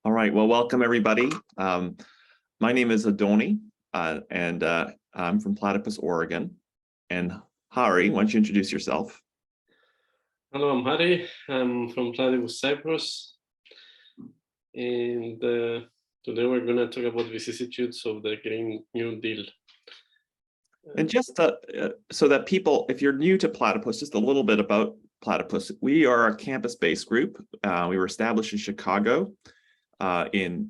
All right, well, welcome everybody. My name is Andony, and I'm from Platypus, Oregon. And Hari, why don't you introduce yourself? Hello, I'm Harry. I'm from Platypus, Cyprus. And today we're going to talk about vicissitudes of the Green New Deal. And just so that people, if you're new to Platypus, just a little bit about Platypus. We are a campus-based group. We were established in Chicago in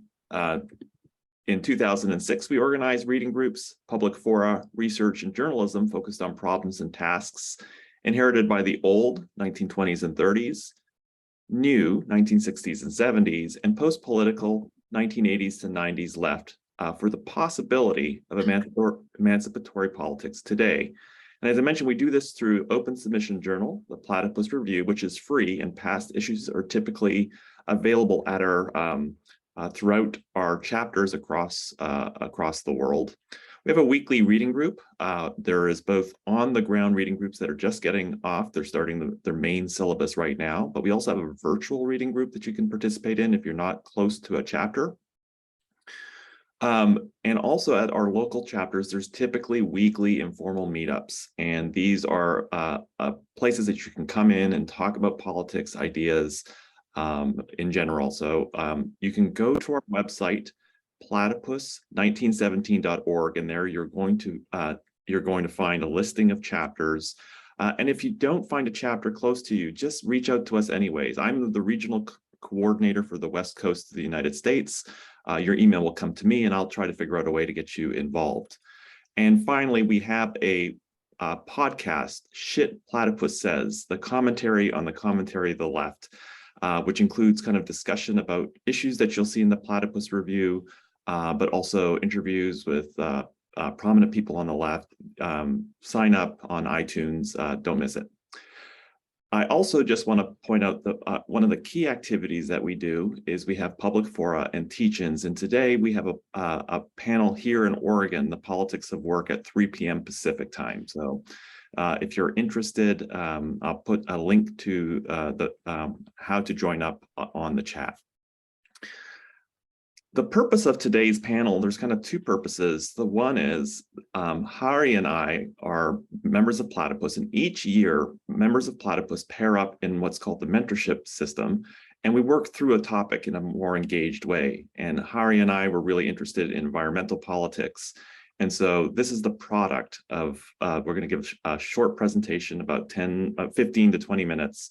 2006. We organized reading groups, public fora, research, and journalism focused on problems and tasks inherited by the old 1920s and 30s, new 1960s and 70s, and post-political 1980s to 90s left for the possibility of emancipatory politics today. And as I mentioned, we do this through open submission journal, the Platypus Review, which is free, and past issues are typically available at our throughout our chapters across the world. We have a weekly reading group. There is both on-the-ground reading groups that are just getting off. They're starting their main syllabus right now, but we also have a virtual reading group that you can participate in if you're not close to a chapter. And also at our local chapters, there's typically weekly informal meetups, and these are places that you can come in and talk about politics, ideas, in general. So you can go to our website, platypus1917.org, and there you're going to find a listing of chapters. And if you don't find a chapter close to you, just reach out to us anyways. I'm the regional coordinator for the West Coast of the United States. Your email will come to me, and I'll try to figure out a way to get you involved. And finally, we have a podcast, Shit Platypus Says, the commentary on the commentary of the left, which includes kind of discussion about issues that you'll see in the Platypus Review, but also interviews with prominent people on the left. Sign up on iTunes, don't miss it. I also just want to point out that one of the key activities that we do is we have public fora and teach-ins. And today we have a panel here in Oregon, the politics of work at 3 p.m. Pacific time. So if you're interested, I'll put a link to how to join up on the chat. The purpose of today's panel, there's kind of two purposes. The one is Hari and I are members of Platypus, and each year members of Platypus pair up in what's called the mentorship system, and we work through a topic in a more engaged way. And Hari and I were really interested in environmental politics. And so this is the product of, we're going to give a short presentation, about 15 to 20 minutes.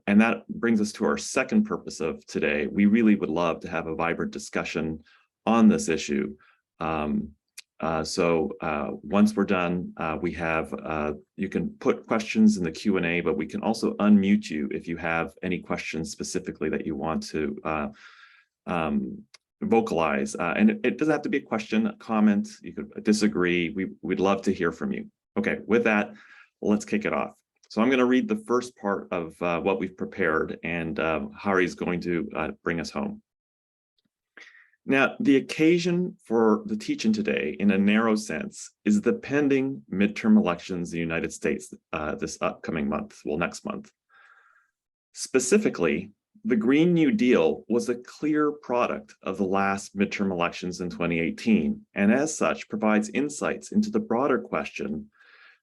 And that brings us to our second purpose of today. We really would love to have a vibrant discussion on this issue. Once we're done, we have, you can put questions in the Q&A, but we can also unmute you if you have any questions specifically that you want to vocalize. And it doesn't have to be a question, a comment, you could disagree. We'd love to hear from you. Okay, with that, let's kick it off. So I'm going to read the first part of what we've prepared, and Hari's going to bring us home. Now, the occasion for the teach-in today, in a narrow sense, is the pending midterm elections in the United States this upcoming month, well, next month. Specifically, the Green New Deal was a clear product of the last midterm elections in 2018, and as such provides insights into the broader question,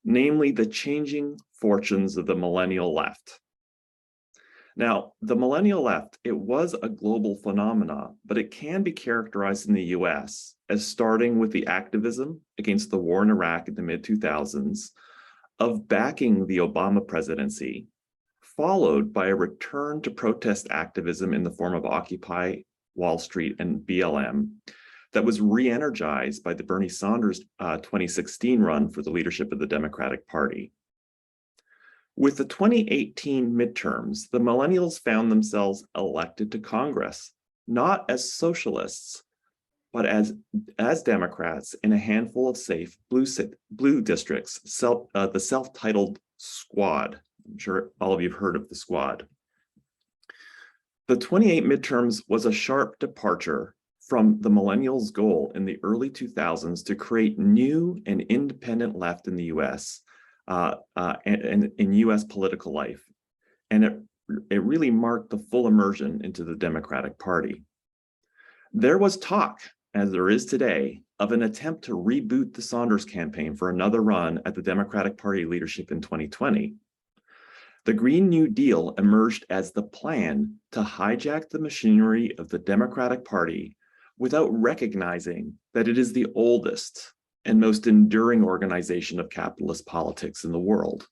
namely the changing fortunes of the millennial left. Now, the millennial left, it was a global phenomenon, but it can be characterized in the US as starting with the activism against the war in Iraq in the mid-2000s, of backing the Obama presidency, followed by a return to protest activism in the form of Occupy Wall Street and BLM, that was re-energized by the Bernie Sanders 2016 run for the leadership of the Democratic Party. With the 2018 midterms, the millennials found themselves elected to Congress, not as socialists, but as Democrats in a handful of safe blue districts, the self-titled Squad. I'm sure all of you have heard of the Squad. The 28 midterms was a sharp departure from the millennials' goal in the early 2000s to create new and independent left in the US and in US political life. And it it really marked the full immersion into the Democratic Party. There was talk, as there is today, of an attempt to reboot the Saunders campaign for another run at the Democratic Party leadership in 2020. The Green New Deal emerged as the plan to hijack the machinery of the Democratic Party without recognizing that it is the oldest and most enduring organization of capitalist politics in the world.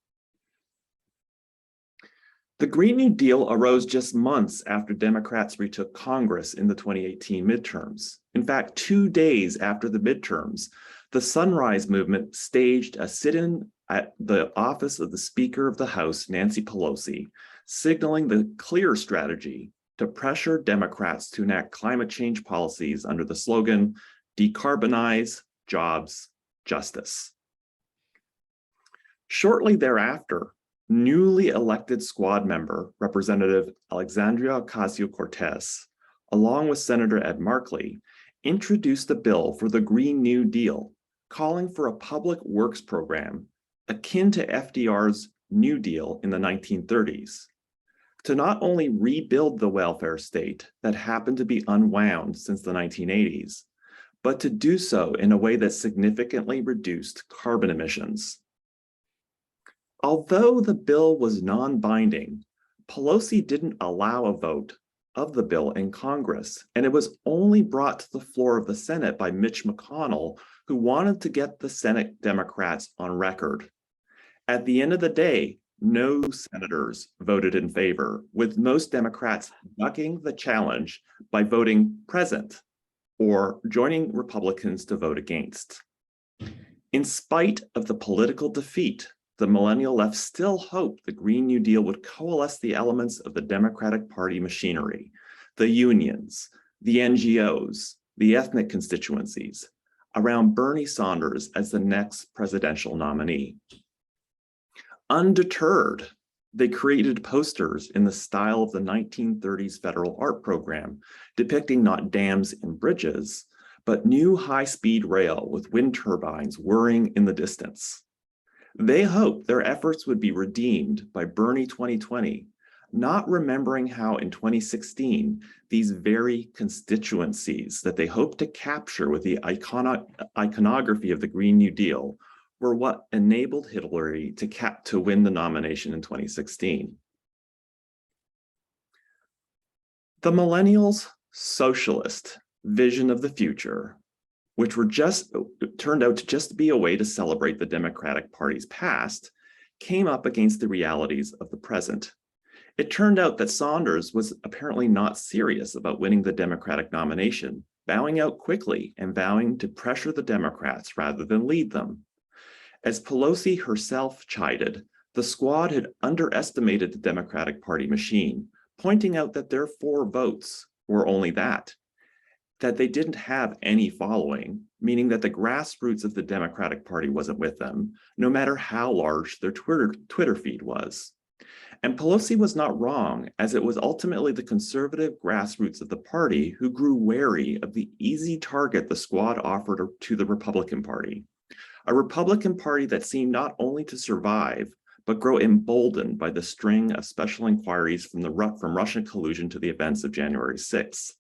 The Green New Deal arose just months after Democrats retook Congress in the 2018 midterms. In fact, 2 days after the midterms, the Sunrise Movement staged a sit-in at the office of the Speaker of the House, Nancy Pelosi, signaling the clear strategy to pressure Democrats to enact climate change policies under the slogan, "Decarbonize, Jobs, Justice." Shortly thereafter, newly elected squad member, Representative Alexandria Ocasio-Cortez, along with Senator Ed Markey, introduced a bill for the Green New Deal, calling for a public works program akin to FDR's New Deal in the 1930s, to not only rebuild the welfare state that happened to be unwound since the 1980s, but to do so in a way that significantly reduced carbon emissions. Although the bill was non-binding, Pelosi didn't allow a vote of the bill in Congress, and it was only brought to the floor of the Senate by Mitch McConnell, who wanted to get the Senate Democrats on record. At the end of the day, no senators voted in favor, with most Democrats ducking the challenge by voting present or joining Republicans to vote against. In spite of the political defeat, the millennial left still hoped the Green New Deal would coalesce the elements of the Democratic Party machinery, the unions, the NGOs, the ethnic constituencies, around Bernie Sanders as the next presidential nominee. Undeterred, they created posters in the style of the 1930s federal art program, depicting not dams and bridges, but new high-speed rail with wind turbines whirring in the distance. They hoped their efforts would be redeemed by Bernie 2020, not remembering how in 2016, these very constituencies that they hoped to capture with the iconography of the Green New Deal were what enabled Hillary to win the nomination in 2016. The millennials' socialist vision of the future, which turned out to just be a way to celebrate the Democratic Party's past, came up against the realities of the present. It turned out that Sanders was apparently not serious about winning the Democratic nomination, bowing out quickly and vowing to pressure the Democrats rather than lead them. As Pelosi herself chided, the squad had underestimated the Democratic Party machine, pointing out that their 4 votes were only that they didn't have any following, meaning that the grassroots of the Democratic Party wasn't with them, no matter how large their Twitter feed was. And Pelosi was not wrong, as it was ultimately the conservative grassroots of the party who grew wary of the easy target the squad offered to the Republican Party. A Republican Party that seemed not only to survive, but grow emboldened by the string of special inquiries from Russian collusion to the events of January 6th.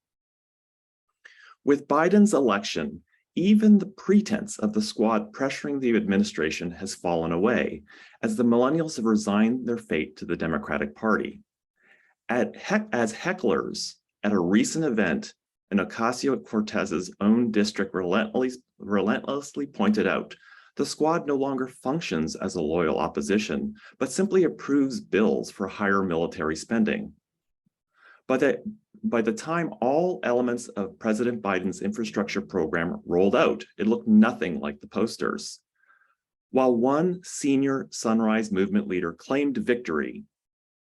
With Biden's election, even the pretense of the squad pressuring the administration has fallen away, as the millennials have resigned their fate to the Democratic Party. As hecklers at a recent event in Ocasio-Cortez's own district relentlessly pointed out, the squad no longer functions as a loyal opposition, but simply approves bills for higher military spending. By the time all elements of President Biden's infrastructure program rolled out, it looked nothing like the posters. While one senior Sunrise Movement leader claimed victory,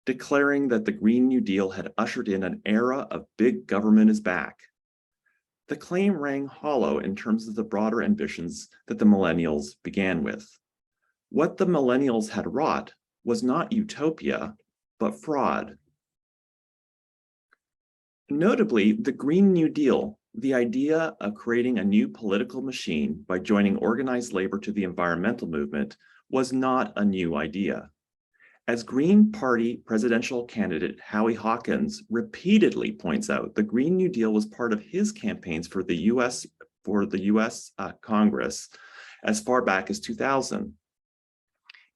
declaring that the Green New Deal had ushered in an era of big government is back, the claim rang hollow in terms of the broader ambitions that the millennials began with. What the millennials had wrought was not utopia, but fraud. Notably, the Green New Deal, the idea of creating a new political machine by joining organized labor to the environmental movement, was not a new idea. As Green Party presidential candidate Howie Hawkins repeatedly points out, the Green New Deal was part of his campaigns for the US Congress as far back as 2000.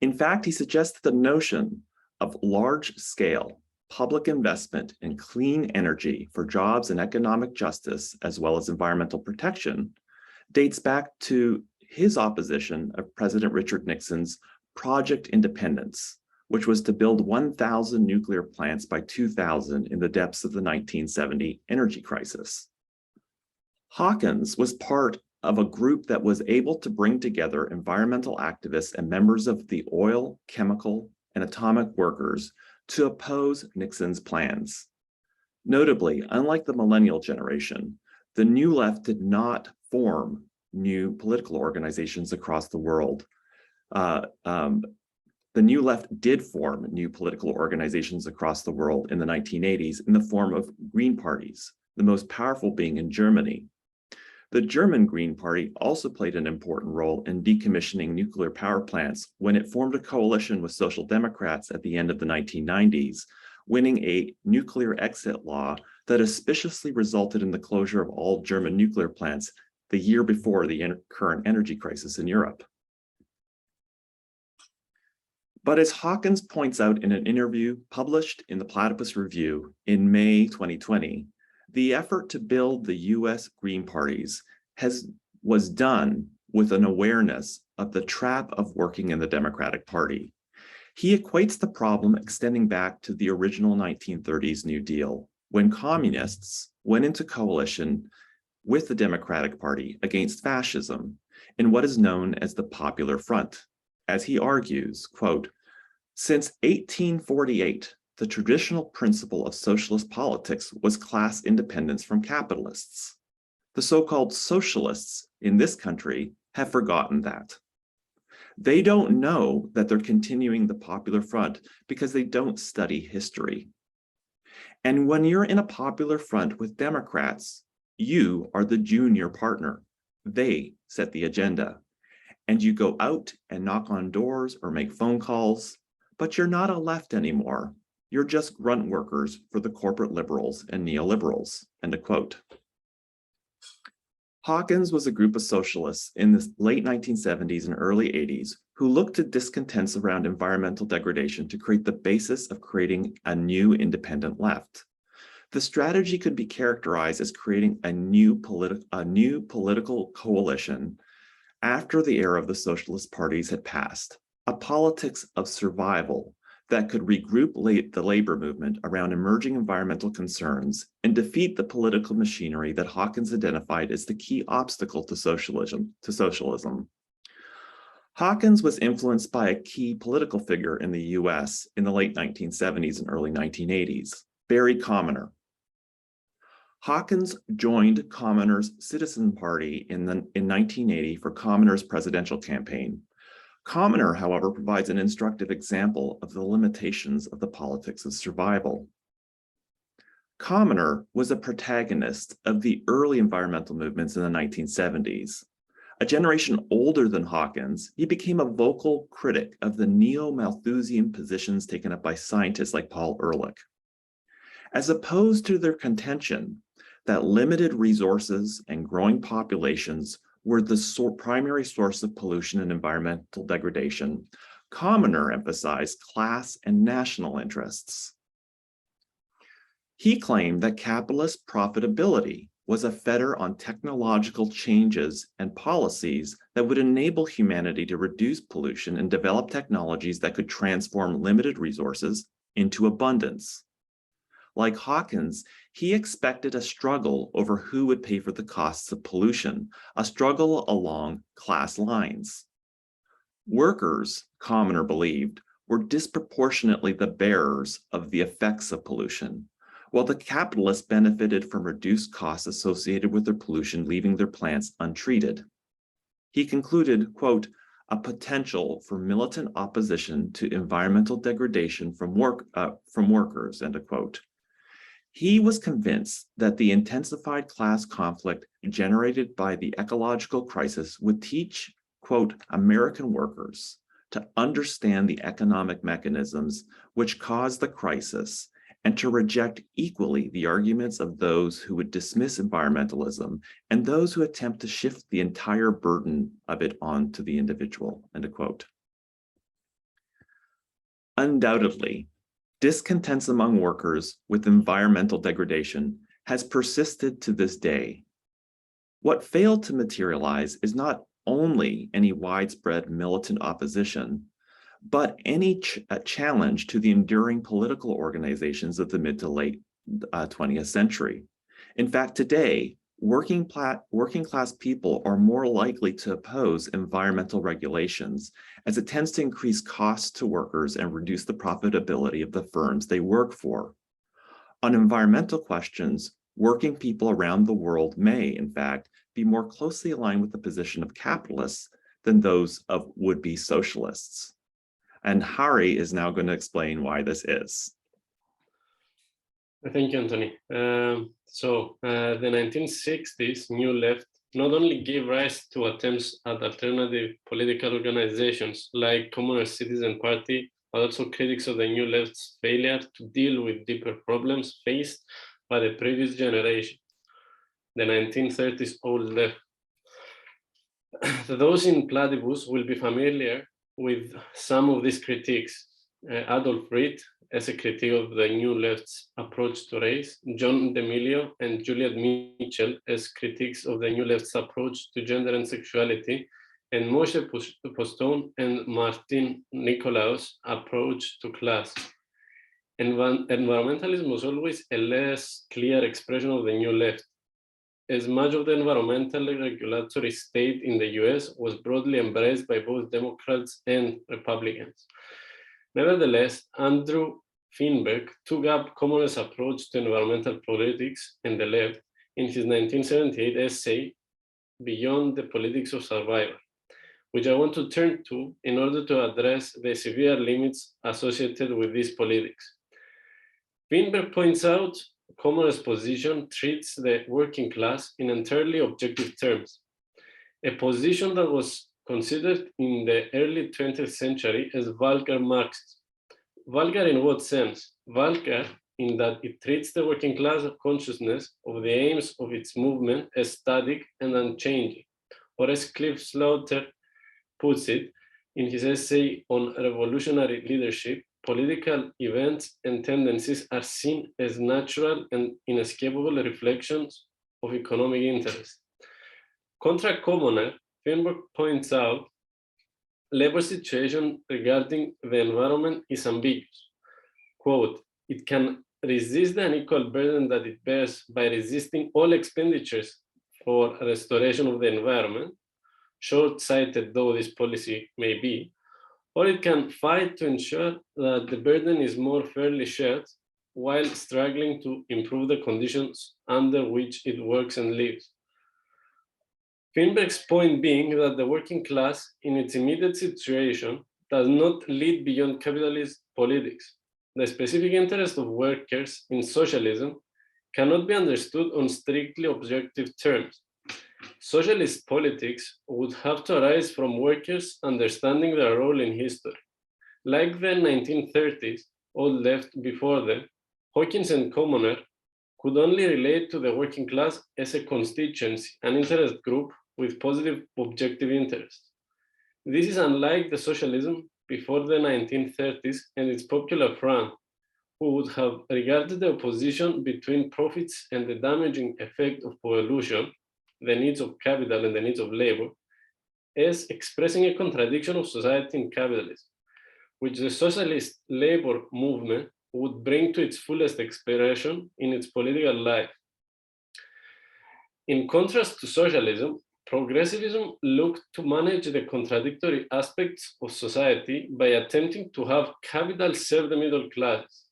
In fact, he suggests that the notion of large-scale public investment in clean energy for jobs and economic justice, as well as environmental protection, dates back to his opposition of President Richard Nixon's Project Independence, which was to build 1,000 nuclear plants by 2000 in the depths of the 1970 energy crisis. Hawkins was part of a group that was able to bring together environmental activists and members of the oil, chemical, and atomic workers to oppose Nixon's plans. Notably, unlike the millennial generation, the New Left did not form new political organizations across the world. The New Left did form new political organizations across the world in the 1980s in the form of Green parties, the most powerful being in Germany. The German Green Party also played an important role in decommissioning nuclear power plants when it formed a coalition with Social Democrats at the end of the 1990s, winning a nuclear exit law that auspiciously resulted in the closure of all German nuclear plants the year before the current energy crisis in Europe. But as Hawkins points out in an interview published in the Platypus Review in May 2020, the effort to build the US Green parties was done with an awareness of the trap of working in the Democratic Party. He equates the problem extending back to the original 1930s New Deal, when communists went into coalition with the Democratic Party against fascism in what is known as the Popular Front. As he argues, quote, "Since 1848, the traditional principle of socialist politics was class independence from capitalists. The so-called socialists in this country have forgotten that. They don't know that they're continuing the Popular Front because they don't study history. And when you're in a Popular Front with Democrats, you are the junior partner. They set the agenda. And you go out and knock on doors or make phone calls, but you're not a left anymore. You're just grunt workers for the corporate liberals and neoliberals," end of quote. Hawkins was a group of socialists in the late 1970s and early 80s who looked to discontents around environmental degradation to create the basis of creating a new independent left. The strategy could be characterized as creating a new political coalition after the era of the socialist parties had passed, a politics of survival that could regroup the labor movement around emerging environmental concerns and defeat the political machinery that Hawkins identified as the key obstacle to socialism. Hawkins was influenced by a key political figure in the US in the late 1970s and early 1980s, Barry Commoner. Hawkins joined Commoner's Citizen Party in 1980 for Commoner's presidential campaign. Commoner, however, provides an instructive example of the limitations of the politics of survival. Commoner was a protagonist of the early environmental movements in the 1970s. A generation older than Hawkins, he became a vocal critic of the neo-Malthusian positions taken up by scientists like Paul Ehrlich. As opposed to their contention that limited resources and growing populations were the primary source of pollution and environmental degradation, Commoner emphasized class and national interests. He claimed that capitalist profitability was a fetter on technological changes and policies that would enable humanity to reduce pollution and develop technologies that could transform limited resources into abundance. Like Hawkins, he expected a struggle over who would pay for the costs of pollution, a struggle along class lines. Workers, Commoner believed, were disproportionately the bearers of the effects of pollution, while the capitalists benefited from reduced costs associated with their pollution, leaving their plants untreated. He concluded, quote, "a potential for militant opposition to environmental degradation from workers," end of quote. He was convinced that the intensified class conflict generated by the ecological crisis would teach, quote, "American workers to understand the economic mechanisms which caused the crisis and to reject equally the arguments of those who would dismiss environmentalism and those who attempt to shift the entire burden of it onto the individual, end quote. Undoubtedly, discontents among workers with environmental degradation has persisted to this day. What failed to materialize is not only any widespread militant opposition, but any challenge to the enduring political organizations of the mid to late 20th century. In fact, today, working class people are more likely to oppose environmental regulations, as it tends to increase costs to workers and reduce the profitability of the firms they work for. On environmental questions, working people around the world may, in fact, be more closely aligned with the position of capitalists than those of would-be socialists. And Howie is now going to explain why this is. Thank you, Andony. The 1960s New Left not only gave rise to attempts at alternative political organizations like Communist Citizen Party, but also critics of the New Left's failure to deal with deeper problems faced by the previous generation, the 1930s Old Left. Those in Platypus will be familiar with some of these critiques. Adolf Reed as a critique of the New Left's approach to race, John D'Emilio and Juliet Mitchell as critiques of the New Left's approach to gender and sexuality, and Moshe Postone and Martin Nicolaus' approach to class. Environmentalism was always a less clear expression of the New Left, as much of the environmental regulatory state in the US was broadly embraced by both Democrats and Republicans. Nevertheless, Andrew Finberg took up Communist approach to environmental politics and the left in his 1978 essay, Beyond the Politics of Survival, which I want to turn to in order to address the severe limits associated with these politics. Finberg points out Communist position treats the working class in entirely objective terms, a position that was considered in the early 20th century as vulgar Marxist. Vulgar in what sense? Vulgar in that it treats the working class consciousness of the aims of its movement as static and unchanging, or as Cliff Slaughter puts it in his essay on revolutionary leadership, political events and tendencies are seen as natural and inescapable reflections of economic interest. Contra commoner, Finberg points out, labor situation regarding the environment is ambiguous. Quote, it can resist the unequal burden that it bears by resisting all expenditures for restoration of the environment, short-sighted though this policy may be, or it can fight to ensure that the burden is more fairly shared while struggling to improve the conditions under which it works and lives. Finberg's point being that the working class in its immediate situation does not lead beyond capitalist politics. The specific interest of workers in socialism cannot be understood on strictly objective terms. Socialist politics would have to arise from workers understanding their role in history. Like the 1930s, Old Left before them, Hawkins and Commoner could only relate to the working class as a constituency, an interest group with positive objective interest. This is unlike the socialism before the 1930s and its popular front, who would have regarded the opposition between profits and the damaging effect of pollution, the needs of capital and the needs of labor, as expressing a contradiction of society and capitalism, which the socialist labor movement would bring to its fullest expression in its political life. In contrast to socialism, progressivism looked to manage the contradictory aspects of society by attempting to have capital serve the middle classes.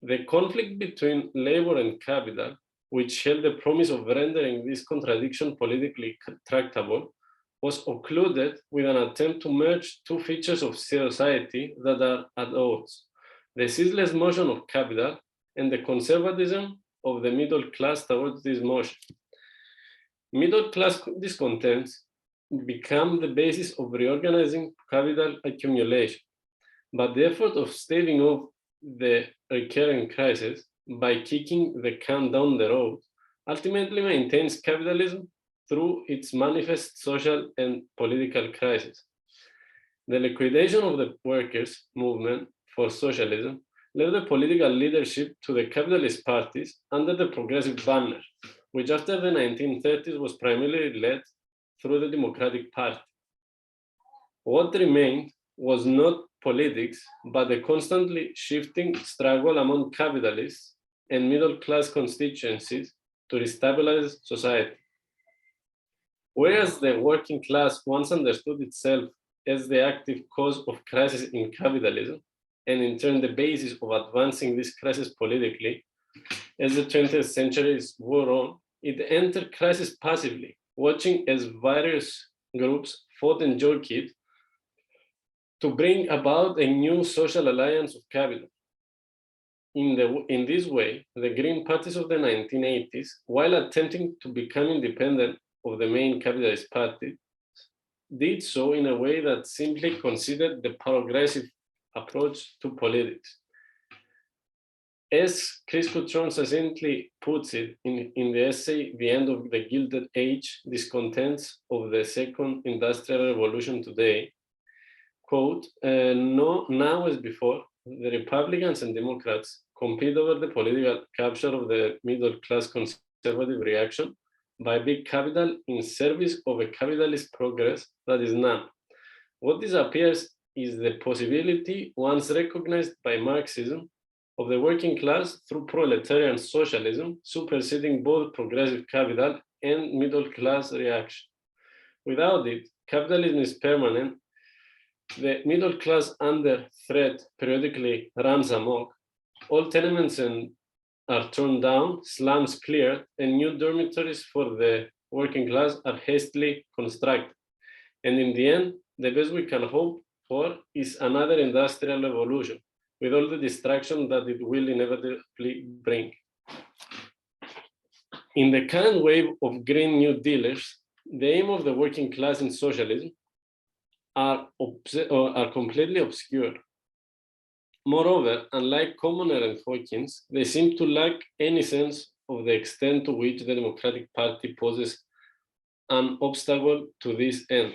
The conflict between labor and capital, which held the promise of rendering this contradiction politically tractable, was occluded with an attempt to merge two features of society that are at odds: the ceaseless motion of capital and the conservatism of the middle class towards this motion. Middle class discontents become the basis of reorganizing capital accumulation. But the effort of staving off the recurring crisis by kicking the can down the road ultimately maintains capitalism through its manifest social and political crisis. The liquidation of the workers' movement for socialism led the political leadership to the capitalist parties under the progressive banner, which after the 1930s was primarily led through the Democratic Party. What remained was not politics, but a constantly shifting struggle among capitalists and middle-class constituencies to restabilize society. Whereas the working class once understood itself as the active cause of crisis in capitalism, and in turn the basis of advancing this crisis politically, as the 20th century wore on, it entered crisis passively, watching as various groups fought and joked to bring about a new social alliance of capital. In this way, the Green parties of the 1980s, while attempting to become independent of the main capitalist party, did so in a way that simply considered the progressive approach to politics. As Chris Coutron succinctly puts it in the essay, The End of the Gilded Age, Discontents of the Second Industrial Revolution Today, quote, no, now as before, the Republicans and Democrats compete over the political capture of the middle-class conservative reaction by big capital in service of a capitalist progress that is none. What disappears is the possibility, once recognized by Marxism, of the working class through proletarian socialism superseding both progressive capital and middle-class reaction. Without it, capitalism is permanent, the middle class under threat periodically runs amok, all tenements are torn down, slums cleared, and new dormitories for the working class are hastily constructed. And in the end, the best we can hope for is another industrial revolution, with all the destruction that it will inevitably bring. In the current wave of Green New Dealers, the aim of the working class in socialism are completely obscure. Moreover, unlike Commoner and Hawkins, they seem to lack any sense of the extent to which the Democratic Party poses an obstacle to this end.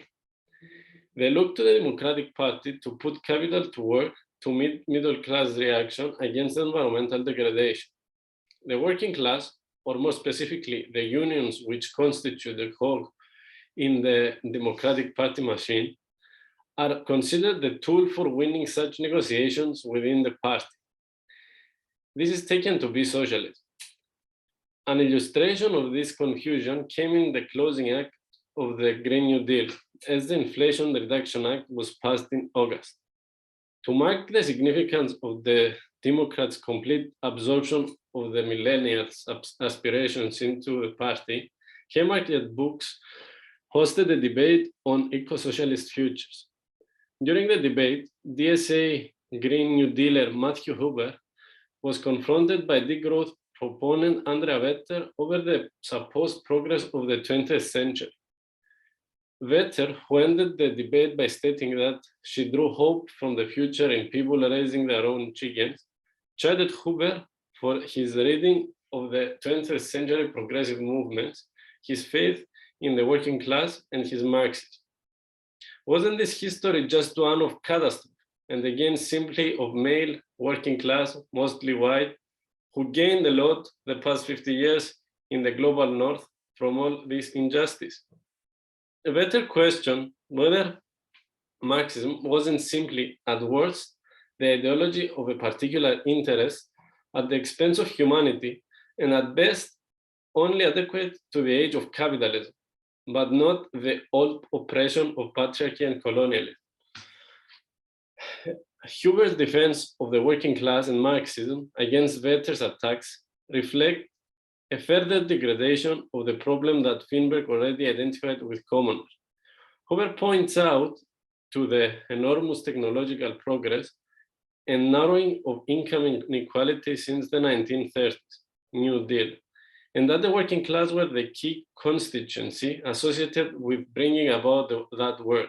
They look to the Democratic Party to put capital to work to meet middle-class reaction against environmental degradation. The working class, or more specifically, the unions which constitute the core in the Democratic Party machine, are considered the tool for winning such negotiations within the party. This is taken to be socialism. An illustration of this confusion came in the closing act of the Green New Deal, as the Inflation Reduction Act was passed in August. To mark the significance of the Democrats' complete absorption of the millennials' aspirations into the party, Haymarket Books hosted a debate on eco-socialist futures. During the debate, DSA Green New Dealer Matthew Huber was confronted by degrowth proponent Andrea Vetter over the supposed progress of the 20th century. Vetter, who ended the debate by stating that she drew hope from the future in people raising their own chickens, chided Huber for his reading of the 20th century progressive movements, his faith in the working class, and his Marxism. Wasn't this history just one of catastrophe, and again simply of male working class, mostly white, who gained a lot the past 50 years in the global north from all this injustice? A better question whether Marxism wasn't simply, at worst, the ideology of a particular interest at the expense of humanity, and at best, only adequate to the age of capitalism, but not the old oppression of patriarchy and colonialism. Huber's defense of the working class and Marxism against Vetter's attacks reflect a further degradation of the problem that Finberg already identified with Commoner. Huber points out to the enormous technological progress and narrowing of income inequality since the 1930s, New Deal, and that the working class were the key constituency associated with bringing about that world.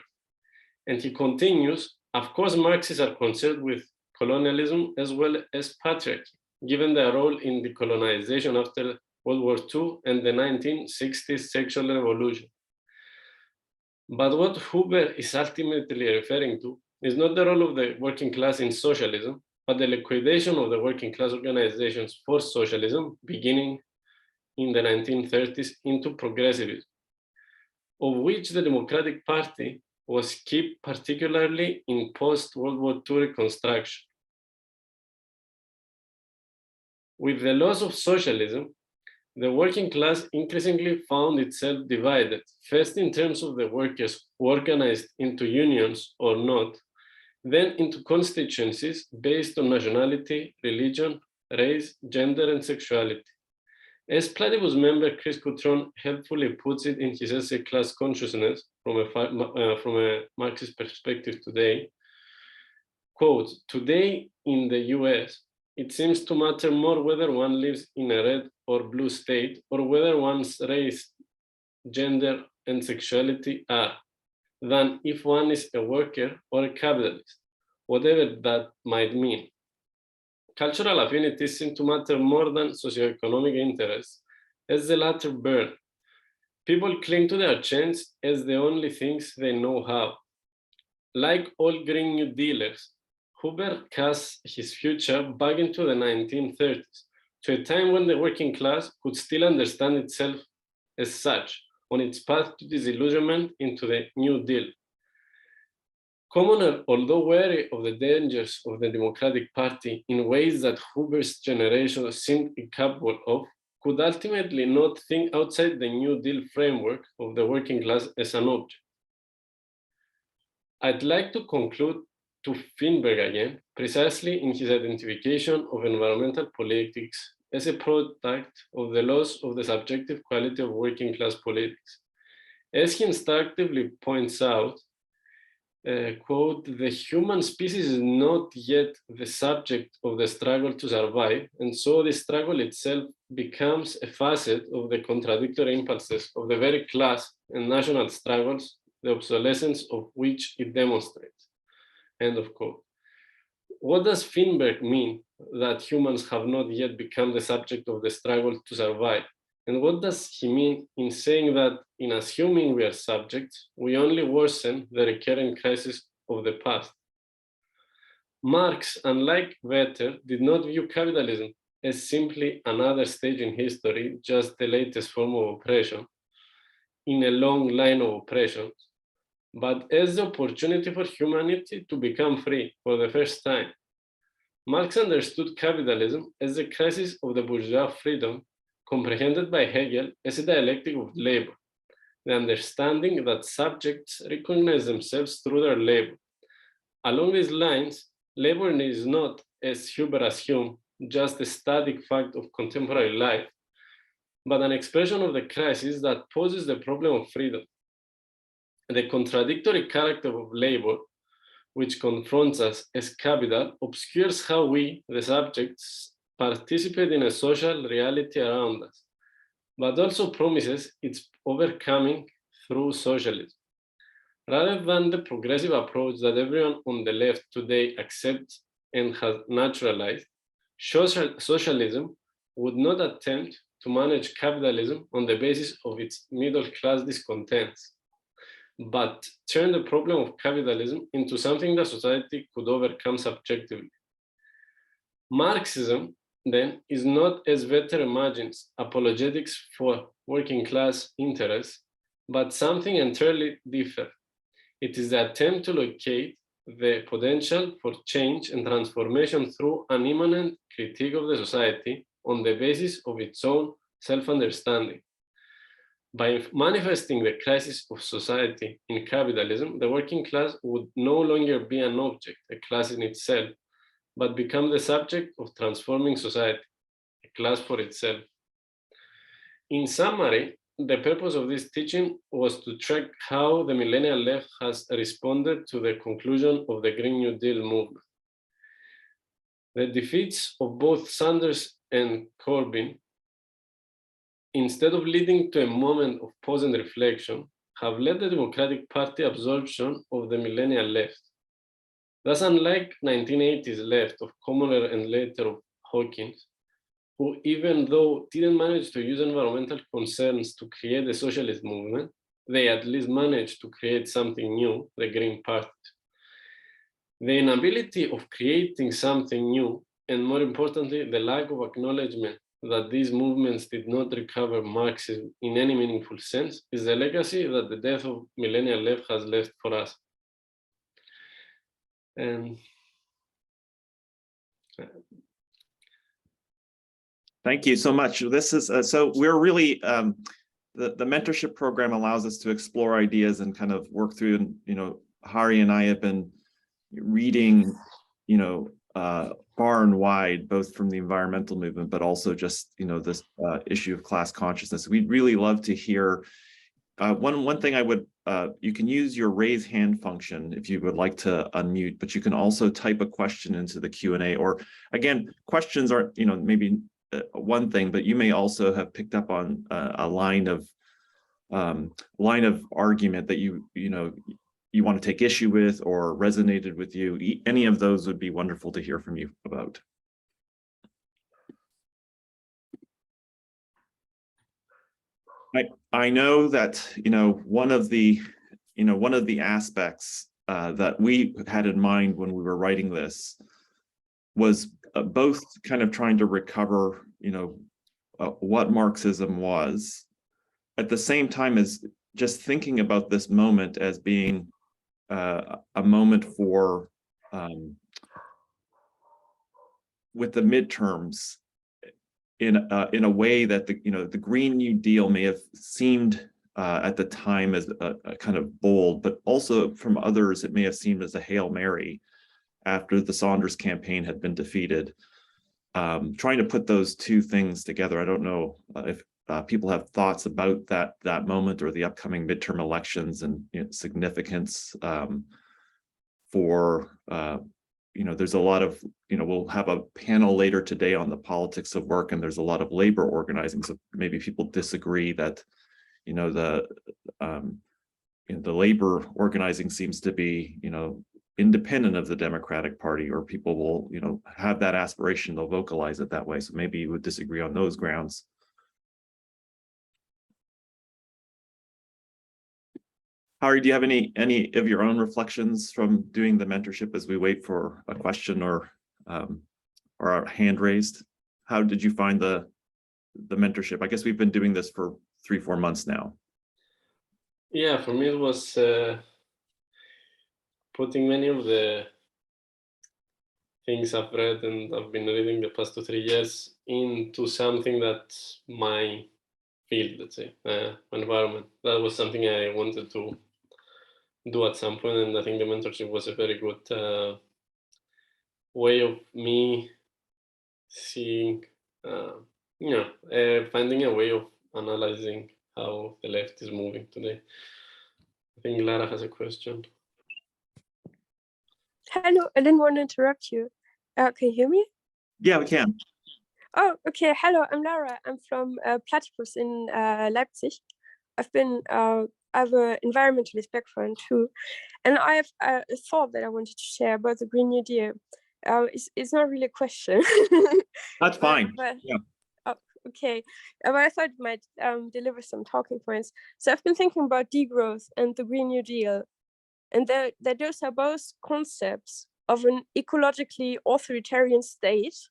And he continues, of course, Marxists are concerned with colonialism as well as patriarchy, given their role in decolonization after World War II and the 1960s sexual revolution. But what Huber is ultimately referring to is not the role of the working class in socialism, but the liquidation of the working class organizations for socialism beginning in the 1930s into progressivism, of which the Democratic Party was key, particularly in post-World War II reconstruction. With the loss of socialism, the working class increasingly found itself divided, first in terms of the workers who organized into unions or not, then into constituencies based on nationality, religion, race, gender, and sexuality. As Platypus member Chris Coutron helpfully puts it in his essay Class Consciousness from a Marxist perspective today, quote, today in the US, it seems to matter more whether one lives in a red or blue state or whether one's race, gender, and sexuality are, than if one is a worker or a capitalist, whatever that might mean. Cultural affinities seem to matter more than socioeconomic interests, as the latter burn. People cling to their chains as the only things they know how. Like all Green New Dealers, Huber casts his future back into the 1930s, to a time when the working class could still understand itself as such, on its path to disillusionment into the New Deal. Commoner, although wary of the dangers of the Democratic Party in ways that Huber's generation seemed incapable of, could ultimately not think outside the New Deal framework of the working class as an object. I'd like to conclude to Finberg again, precisely in his identification of environmental politics as a product of the loss of the subjective quality of working class politics. As he instructively points out, quote, the human species is not yet the subject of the struggle to survive, and so the struggle itself becomes a facet of the contradictory impulses of the very class and national struggles, the obsolescence of which it demonstrates, end of quote. What does Finberg mean that humans have not yet become the subject of the struggle to survive? And what does he mean in saying that in assuming we are subjects, we only worsen the recurring crisis of the past? Marx, unlike Werther, did not view capitalism as simply another stage in history, just the latest form of oppression, in a long line of oppressions, but as the opportunity for humanity to become free for the first time. Marx understood capitalism as the crisis of the bourgeois freedom, comprehended by Hegel as a dialectic of labor, the understanding that subjects recognize themselves through their labor. Along these lines, labor is not, as Huber assumed, just a static fact of contemporary life, but an expression of the crisis that poses the problem of freedom. The contradictory character of labor, which confronts us as capital, obscures how we, the subjects, participate in a social reality around us, but also promises its overcoming through socialism. Rather than the progressive approach that everyone on the left today accepts and has naturalized, socialism would not attempt to manage capitalism on the basis of its middle-class discontents, but turn the problem of capitalism into something that society could overcome subjectively. Marxism, then, is not, as Werther imagines, apologetics for working class interests, but something entirely different. It is the attempt to locate the potential for change and transformation through an immanent critique of the society on the basis of its own self-understanding. By manifesting the crisis of society in capitalism, the working class would no longer be an object, a class in itself, but become the subject of transforming society, a class for itself. In summary, the purpose of this teaching was to track how the millennial left has responded to the conclusion of the Green New Deal movement. The defeats of both Sanders and Corbyn instead of leading to a moment of pause and reflection, have led the Democratic Party absorption of the millennial left. Thus, unlike 1980s left of Commoner and later of Hawkins, who, even though didn't manage to use environmental concerns to create a socialist movement, they at least managed to create something new, the Green Party. The inability of creating something new, and more importantly, the lack of acknowledgement that these movements did not recover Marxism in any meaningful sense, is the legacy that the death of millennial left has left for us. And thank you so much. This is so we're really the mentorship program allows us to explore ideas and kind of work through. And Howie and I have been reading, far and wide, both from the environmental movement, but also just this issue of class consciousness. We'd really love to hear. One thing I would, you can use your raise hand function if you would like to unmute, but you can also type a question into the Q&A. Or again, questions aren't maybe one thing, but you may also have picked up on a line of argument that you want to take issue with or resonated with you. Any of those would be wonderful to hear from you about. I know that one of the aspects that we had in mind when we were writing this was both kind of trying to recover what Marxism was, at the same time as just thinking about this moment as being a moment for with the midterms in a way that the Green New Deal may have seemed at the time as a kind of bold, but also from others it may have seemed as a Hail Mary after the Saunders campaign had been defeated. Trying to put those two things together. I don't know if people have thoughts about that moment or the upcoming midterm elections and significance for there's a lot of we'll have a panel later today on the politics of work, and there's a lot of labor organizing, so maybe people disagree that the labor organizing seems to be independent of the Democratic Party, or people will have that aspiration, they'll vocalize it that way, so maybe you would disagree on those grounds. Howie, do you have any of your own reflections from doing the mentorship as we wait for a question or a hand raised? How did you find the mentorship? I guess we've been doing this for 3-4 months now. Yeah, for me it was putting many of the things I've read and I've been reading the past 2-3 years into something that's my field, let's say, environment. That was something I wanted to do at some point, and I think the mentorship was a very good way of me seeing, finding a way of analyzing how the left is moving today. I think Lara has a question. Hello, I didn't want to interrupt you. Can you hear me? Yeah, we can. Oh, okay. Hello, I'm Lara. I'm from Platypus in Leipzig. I have an environmentalist background too, and I have a thought that I wanted to share about the Green New Deal. It's not really a question. That's fine. But, yeah. Okay, but I thought it might deliver some talking points. So I've been thinking about degrowth and the Green New Deal, and that those are both concepts of an ecologically authoritarian state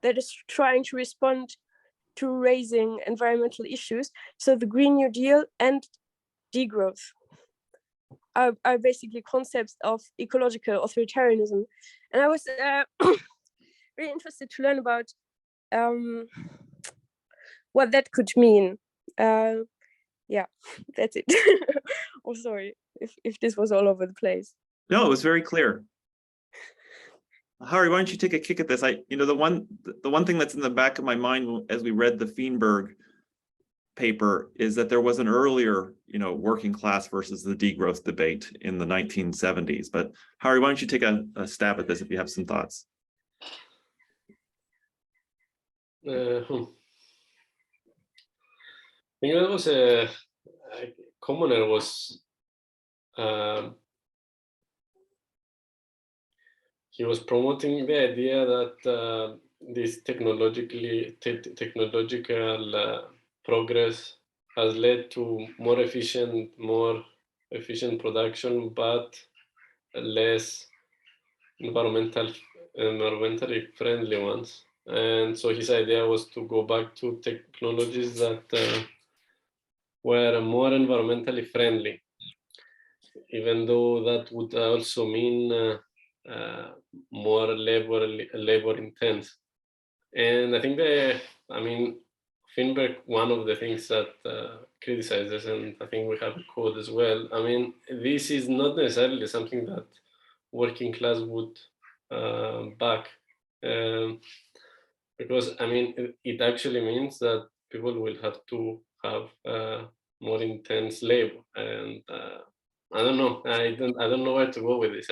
that is trying to respond to raising environmental issues. So the Green New Deal and degrowth are basically concepts of ecological authoritarianism. And I was really interested to learn about what that could mean. Yeah, that's it. Oh, sorry if this was all over the place. No, it was very clear. Howie, why don't you take a kick at this? The one thing that's in the back of my mind as we read the Feenberg paper is that there was an earlier, working class versus the degrowth debate in the 1970s. But Howie, why don't you take a stab at this if you have some thoughts? think that was a commoner was he was promoting the idea that this technological progress has led to more efficient production, but less environmentally friendly ones. And so his idea was to go back to technologies that were more environmentally friendly, even though that would also mean more labor intense. And I think Finberg, one of the things that criticizes, and I think we have a quote as well, I mean, this is not necessarily something that working class would back. Because I mean, it actually means that people will have to have more intense labor, and I don't know. I don't know where to go with this.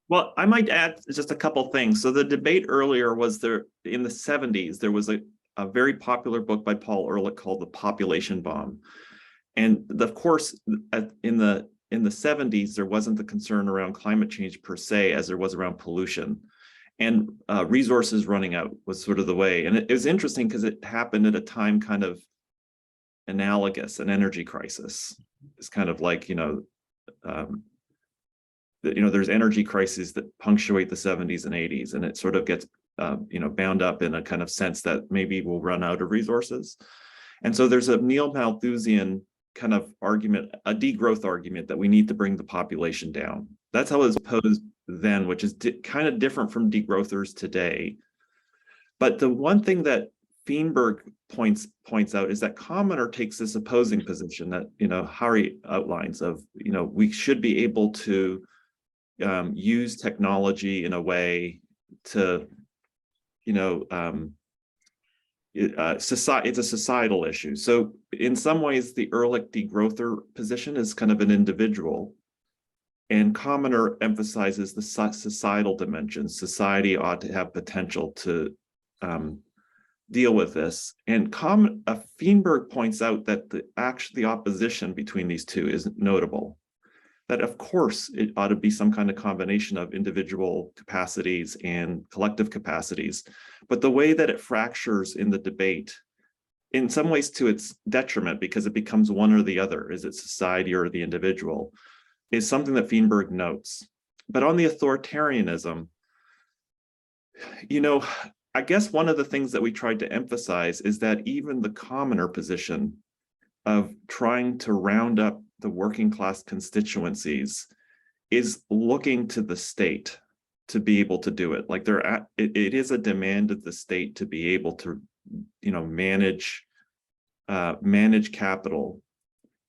Well, I might add just a couple things. So the debate earlier was there in the 70s, there was a very popular book by Paul Ehrlich called The Population Bomb. And of course, in the 70s, there wasn't the concern around climate change per se as there was around pollution. And resources running out was sort of the way. And it was interesting because it happened at a time kind of analogous, an energy crisis. It's kind of like, there's energy crises that punctuate the 70s and 80s, and it sort of gets, bound up in a kind of sense that maybe we'll run out of resources. And so there's a neo-Malthusian kind of argument, a degrowth argument that we need to bring the population down. That's how it was posed then, which is kind of different from degrowthers today. But the one thing that Feinberg points out is that Commoner takes this opposing position that, Howie outlines of, we should be able to use technology in a way to, it's a societal issue. So in some ways, the Ehrlich degrowther position is kind of an individual, and Commoner emphasizes the societal dimension. Society ought to have potential to deal with this. And Feinberg points out that the opposition between these two is notable. That of course it ought to be some kind of combination of individual capacities and collective capacities, but the way that it fractures in the debate, in some ways to its detriment, because it becomes one or the other, is it society or the individual, is something that Feinberg notes. But on the authoritarianism, I guess one of the things that we tried to emphasize is that even the Commoner position of trying to round up the working class constituencies is looking to the state to be able to do it. Like it is a demand of the state to be able to, manage capital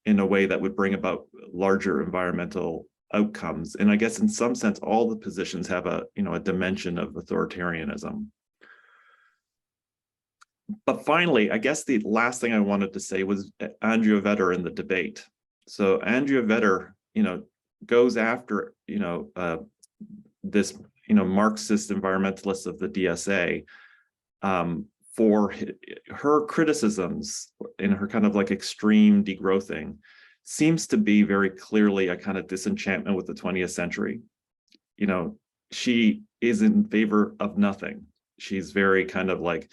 in a way that would bring about larger environmental outcomes. And I guess in some sense, all the positions have a dimension of authoritarianism. But finally, I guess the last thing I wanted to say was Andrea Vetter in the debate. So Andrea Vetter, goes after, this, Marxist environmentalist of the DSA for her criticisms in her kind of like extreme degrowthing seems to be very clearly a kind of disenchantment with the 20th century. She is in favor of nothing. She's very kind of like,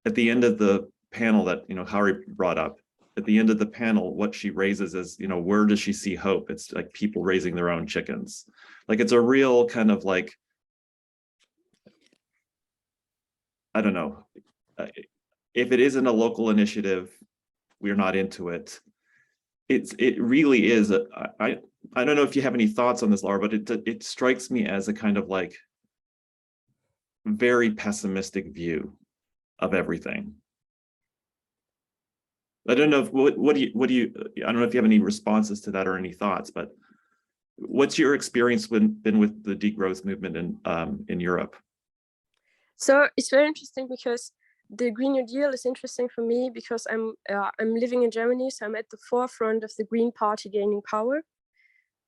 at the end of the panel that, Howie brought up, at the end of the panel, what she raises is, where does she see hope? It's like people raising their own chickens. Like it's a real kind of like, I don't know, if it isn't a local initiative, we're not into it. It really is. I don't know if you have any thoughts on this, Laura, but it strikes me as a kind of like very pessimistic view of everything. I don't know if, what do you, I don't know if you have any responses to that or any thoughts, but what's your experience been with the degrowth movement in Europe? So it's very interesting because the Green New Deal is interesting for me because I'm living in Germany, so I'm at the forefront of the Green Party gaining power.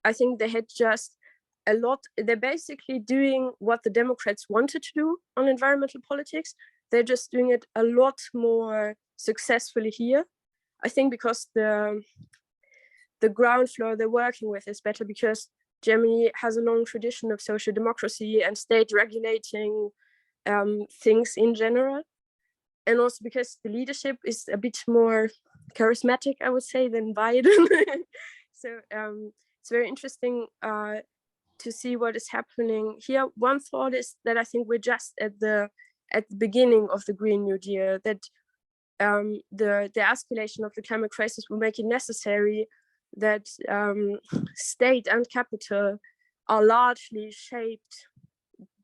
I think they had just a lot, they're basically doing what the Democrats wanted to do on environmental politics. they're just doing it a lot more successfully here. I think because the ground floor they're working with is better, because Germany has a long tradition of social democracy and state regulating things in general. And also because the leadership is a bit more charismatic, I would say, than Biden. So it's very interesting to see what is happening here. One thought is that I think we're just at the beginning of the Green New Deal, that the escalation of the climate crisis will make it necessary that state and capital are largely shaped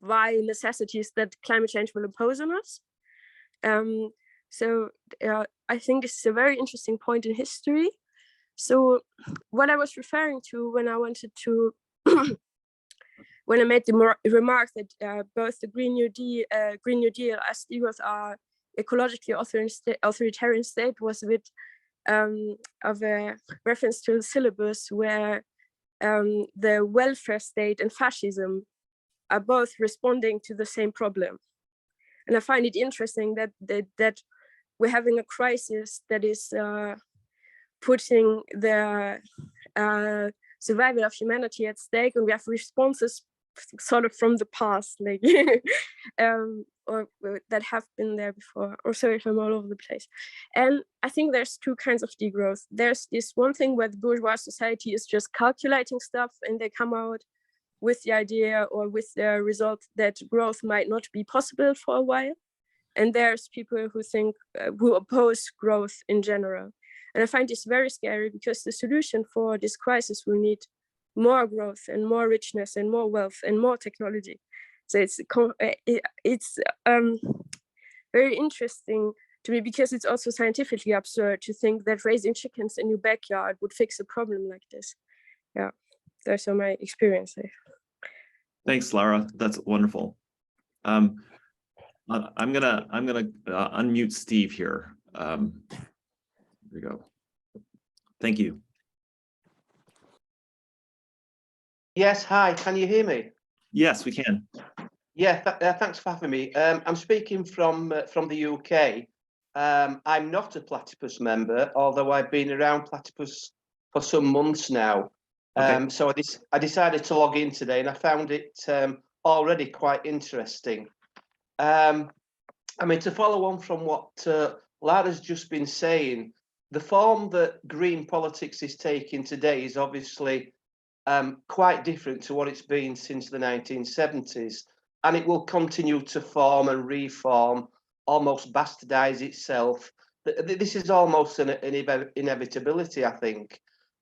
by necessities that climate change will impose on us. So I think this is a very interesting point in history. So what I was referring to when I wanted to, when I made the remark that both the Green New Deal as degrowth are ecologically authoritarian state, was a bit of a reference to the syllabus, where the welfare state and fascism are both responding to the same problem. And I find it interesting that we're having a crisis that is putting the survival of humanity at stake, and we have responses sort of from the past, like or that have been there before. Or sorry if I'm all over the place. And I think there's two kinds of degrowth. There's this one thing where the bourgeois society is just calculating stuff, and they come out with the idea or with the result that growth might not be possible for a while. And there's people who think, who oppose growth in general. And I find this very scary, because the solution for this crisis will need more growth and more richness and more wealth and more technology. So it's very interesting to me, because it's also scientifically absurd to think that raising chickens in your backyard would fix a problem like this. Yeah, those are my experiences. Thanks, Lara. That's wonderful. I'm gonna unmute Steve here. Here we go. Thank you. Yes, hi, can you hear me? Yes, we can. Yeah, thanks for having me. I'm speaking from the UK. I'm not a Platypus member, although I've been around Platypus for some months now. Okay. So I decided to log in today, and I found it already quite interesting. I mean, to follow on from what Lara's just been saying, the form that green politics is taking today is obviously quite different to what it's been since the 1970s, and it will continue to form and reform, almost bastardize itself. This is almost an inevitability, I think.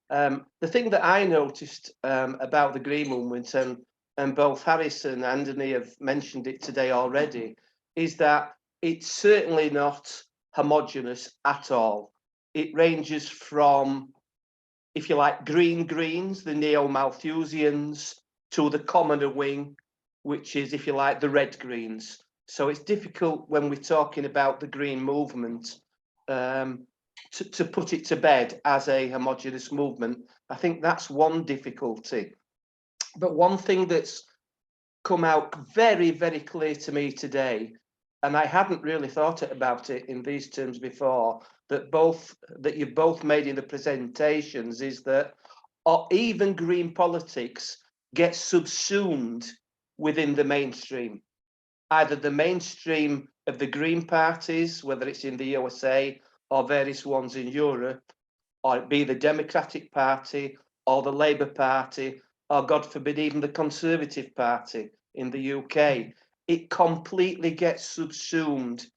The thing that I noticed about the Green movement, and both Charis and Andony have mentioned it today already, is that it's certainly not homogeneous at all. It ranges from, if you like, Greens, the neo-Malthusians, to the commoner wing, which is, if you like, the red Greens. So it's difficult when we're talking about the Green movement to put it to bed as a homogeneous movement. I think that's one difficulty. But one thing that's come out very, very clear to me today, and I hadn't really thought about it in these terms before, that you've both made in the presentations, is that even green politics gets subsumed within the mainstream. Either the mainstream of the green parties, whether it's in the USA or various ones in Europe, or it be the Democratic Party or the Labour Party, or God forbid, even the Conservative Party in the UK. It completely gets subsumed.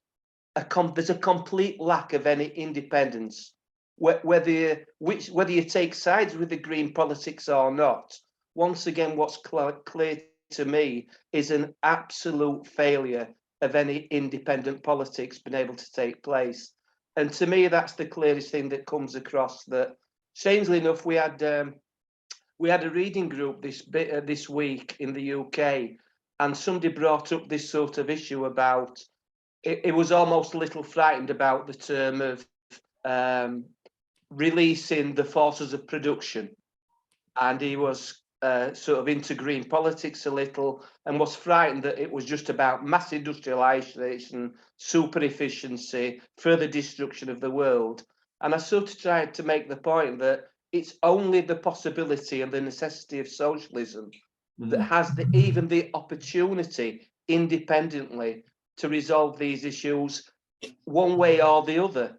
There's a complete lack of any independence. Whether you take sides with the green politics or not, once again, what's clear to me is an absolute failure of any independent politics being able to take place. And to me, that's the clearest thing that comes across. That, strangely enough, we had a reading group this week in the UK, and somebody brought up this sort of issue about it was almost a little frightened about the term of releasing the forces of production, and he was sort of into green politics a little and was frightened that it was just about mass industrialization, super efficiency, further destruction of the world. And I sort of tried to make the point that it's only the possibility and the necessity of socialism that has even the opportunity independently to resolve these issues one way or the other.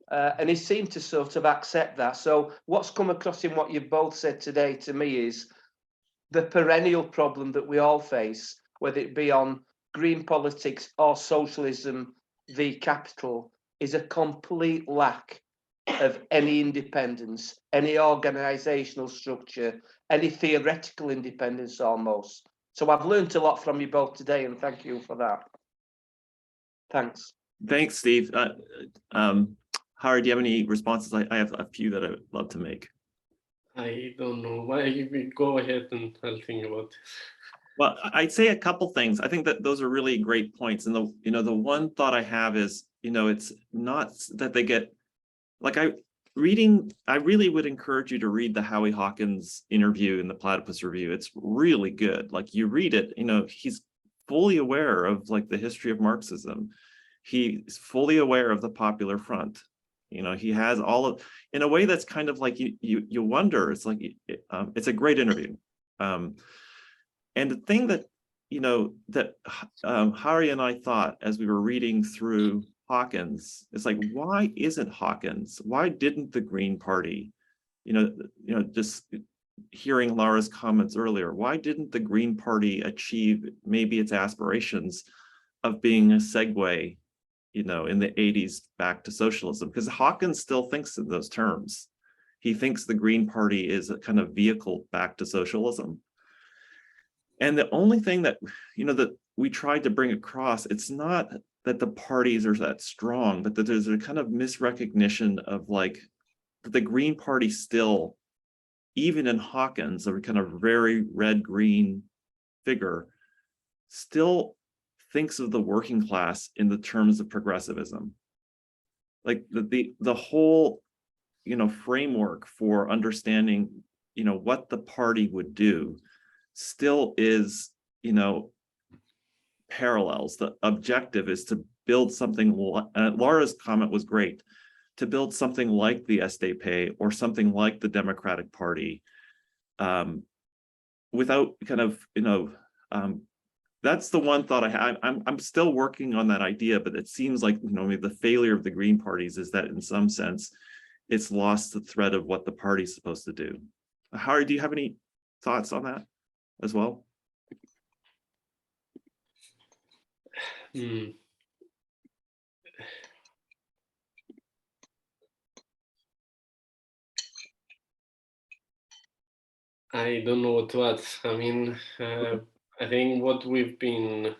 And he seemed to sort of accept that. So what's come across in what you've both said today to me is the perennial problem that we all face, whether it be on green politics or socialism v capital, is a complete lack of any independence, any organizational structure, any theoretical independence almost. So I've learned a lot from you both today, and thank you for that. Thanks. Thanks, Steve. Howie, do you have any responses? I have a few that I would love to make. I don't know. Why you go ahead and I'll think about it. Well, I'd say a couple things. I think that those are really great points. And the one thought I have is, it's not that they get like I really would encourage you to read the Howie Hawkins interview in the Platypus Review. It's really good. Like you read it, he's fully aware of like the history of Marxism. He's fully aware of the Popular Front. He has all of, in a way that's kind of like you wonder. It's like it's a great interview. And the thing that Harry and I thought as we were reading through Hawkins, it's like, why isn't Hawkins? Why didn't the Green Party? Just hearing Laura's comments earlier, why didn't the Green Party achieve maybe its aspirations of being a segue, in the 80s back to socialism? Because Hawkins still thinks in those terms. He thinks the Green Party is a kind of vehicle back to socialism. And the only thing that, that we tried to bring across, it's not that the parties are that strong, but that there's a kind of misrecognition of like the Green Party still, even in Hawkins, a kind of very red-green figure, still thinks of the working class in the terms of progressivism. Like the whole, framework for understanding, what the party would do still is, parallels. The objective is to build something, Laura's comment was great, to build something like the SDP or something like the Democratic Party, without kind of, that's the one thought I have. I'm still working on that idea, but it seems like, maybe the failure of the Green parties is that in some sense, it's lost the thread of what the party's supposed to do. Howie, do you have any thoughts on that as well? I don't know what to add. I mean, I think what we've been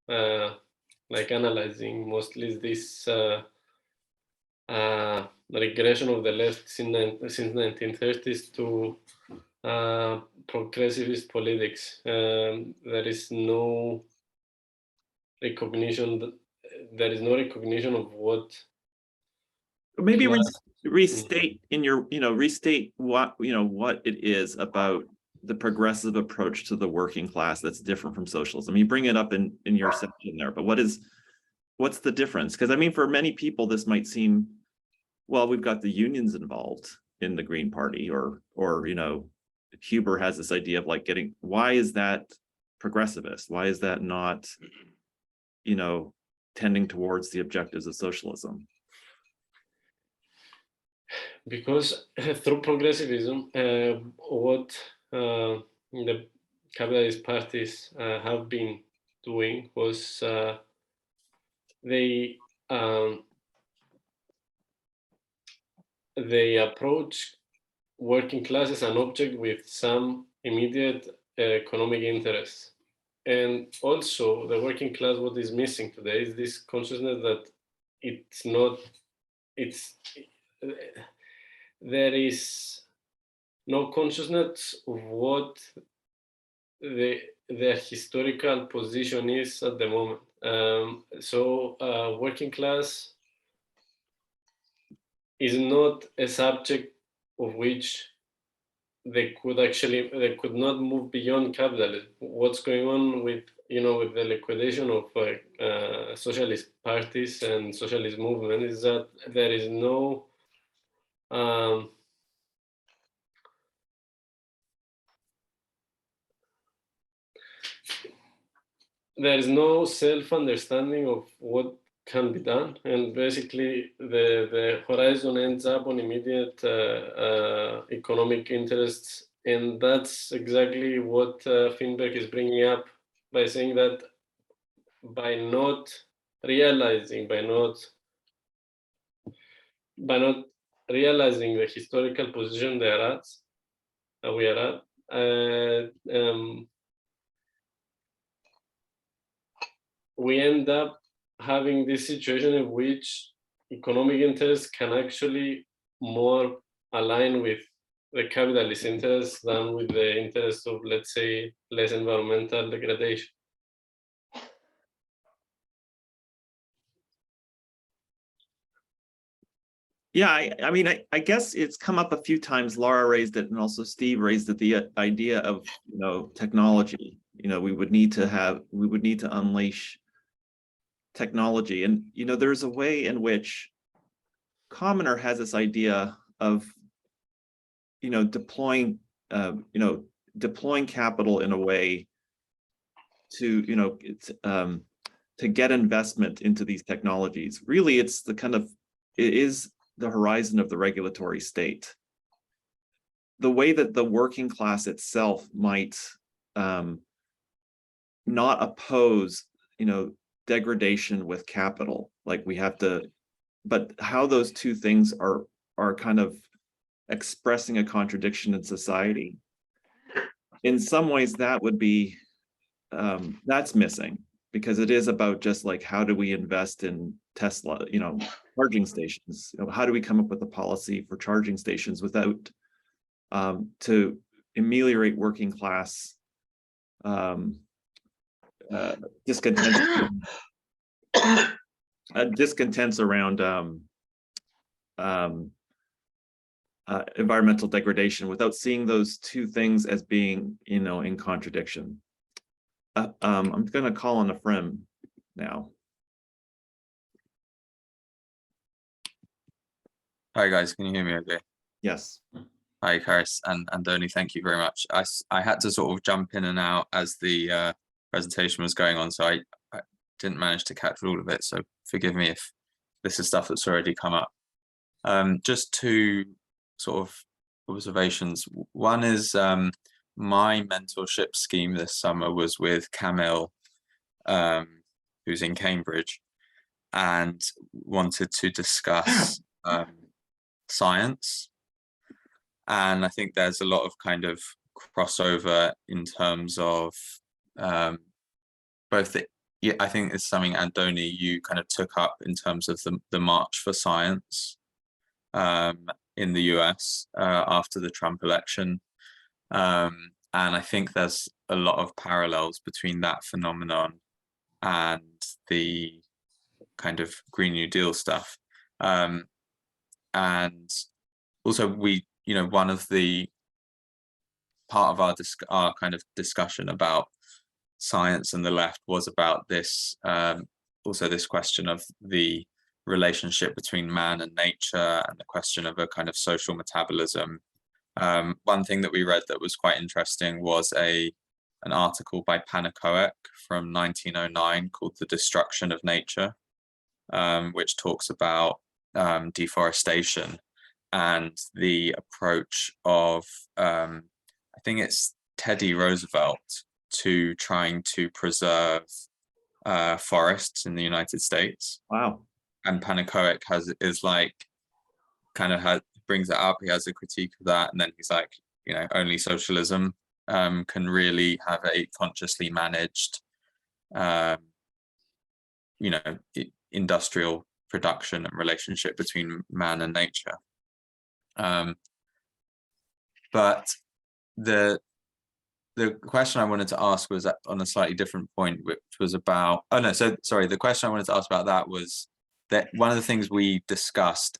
analyzing mostly is this regression of the left since 1930s to progressivist politics. There is no recognition. There is no recognition of what. Maybe restate in your, restate what, what it is about the progressive approach to the working class that's different from socialism. You bring it up in your section there, but what's the difference? Because I mean, for many people, this might seem, well, we've got the unions involved in the Green Party, or Huber has this idea of like why is that progressivist? Why is that not, tending towards the objectives of socialism? Because through progressivism, what the capitalist parties have been doing was they approach working class as an object with some immediate economic interests. And also the working class, what is missing today is this consciousness that there is no consciousness of what their historical position is at the moment. So working class is not a subject of which they could not move beyond capitalism. What's going on with with the liquidation of socialist parties and socialist movement is that there is no self-understanding of what can be done, and basically the horizon ends up on immediate economic interests, and that's exactly what Finberg is bringing up by saying that by not realizing the historical position we are at, we end up having this situation in which economic interests can actually more align with the capitalist interests than with the interests of, let's say, less environmental degradation. Yeah, I mean, I guess it's come up a few times. Laura raised it, and also Steve raised it. The idea of technology. We would need to unleash technology, and there's a way in which Commoner has this idea of deploying capital in a way to to get investment into these technologies. Really, it is the horizon of the regulatory state. The way that the working class itself might not oppose, degradation with capital, like we have to, but how those two things are kind of expressing a contradiction in society. In some ways, that would be that's missing, because it is about just like, how do we invest in Tesla, charging stations? How do we come up with a policy for charging stations without to ameliorate working class discontents around environmental degradation, without seeing those two things as being, in contradiction. I'm going to call on Ephraim now. Hi guys, can you hear me okay? Yes. Hi Charis and Andony, thank you very much. I had to sort of jump in and out as the presentation was going on, so I didn't manage to catch all of it, so forgive me if this is stuff that's already come up. Just two sort of observations. One is my mentorship scheme this summer was with Camille, who's in Cambridge, and wanted to discuss science. And I think there's a lot of kind of crossover in terms of both I think it's something, Andony, you kind of took up in terms of the March for Science in the US after the Trump election. And I think there's a lot of parallels between that phenomenon and the kind of Green New Deal stuff. And also one of the part of our kind of discussion about science and the left was about this, also this question of the relationship between man and nature, and the question of a kind of social metabolism. One thing that we read that was quite interesting was an article by Panakoek from 1909 called "The Destruction of Nature," which talks about deforestation and the approach of, I think it's Teddy Roosevelt, to trying to preserve forests in the United States. Wow. And Panakoek brings it up. He has a critique of that, and then he's like, only socialism can really have a consciously managed, industrial production and relationship between man and nature. But the question I wanted to ask was on a slightly different point, which was about, the question I wanted to ask about that was that one of the things we discussed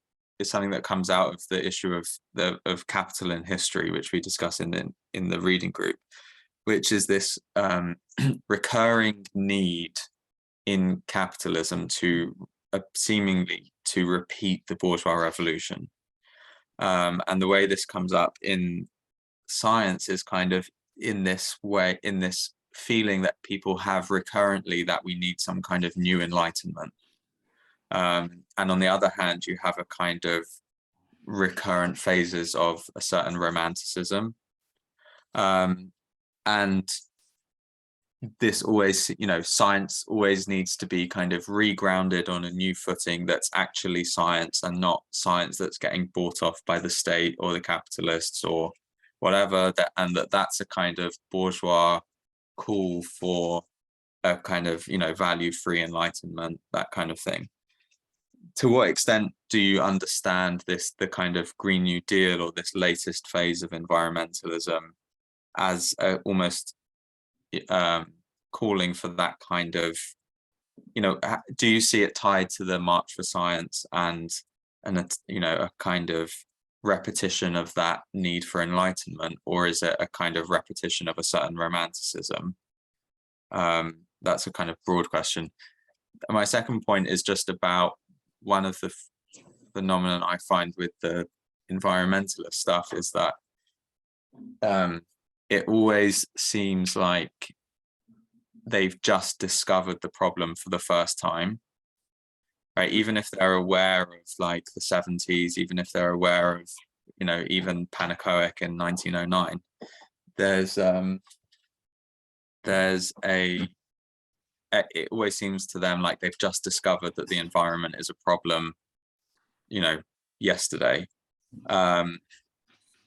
something that comes out of the issue of capital in history, which we discuss in the reading group, which is this recurring need in capitalism to seemingly to repeat the bourgeois revolution. And the way this comes up in science is kind of in this way, in this feeling that people have recurrently that we need some kind of new enlightenment. And on the other hand, you have a kind of recurrent phases of a certain romanticism. And this always, you know, science always needs to be kind of regrounded on a new footing that's actually science and not science that's getting bought off by the state or the capitalists or whatever, and that's a kind of bourgeois call for a kind of, you know, value-free enlightenment, that kind of thing. To what extent do you understand this, the kind of Green New Deal or this latest phase of environmentalism as almost calling for that kind of, you know, do you see it tied to the March for Science and you know, a kind of repetition of that need for enlightenment, or is it a kind of repetition of a certain romanticism? That's a kind of broad question. My second point is just about one of the phenomenon I find with the environmentalist stuff is that it always seems like they've just discovered the problem for the first time, right? Even if they're aware of like the 70s, even if they're aware of, you know, even Panakoic in 1909, it always seems to them like they've just discovered that the environment is a problem, you know, yesterday.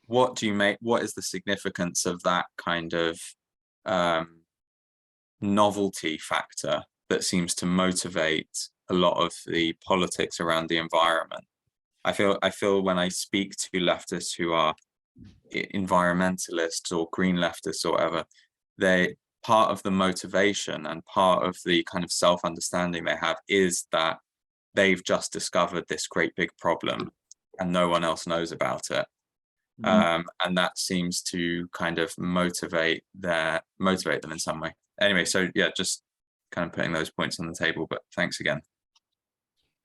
What is the significance of that kind of novelty factor that seems to motivate a lot of the politics around the environment? I feel when I speak to leftists who are environmentalists or green leftists or whatever, part of the motivation and part of the kind of self-understanding they have is that they've just discovered this great big problem and no one else knows about it. And that seems to kind of motivate them in some way. Anyway, so yeah, just kind of putting those points on the table, but thanks again.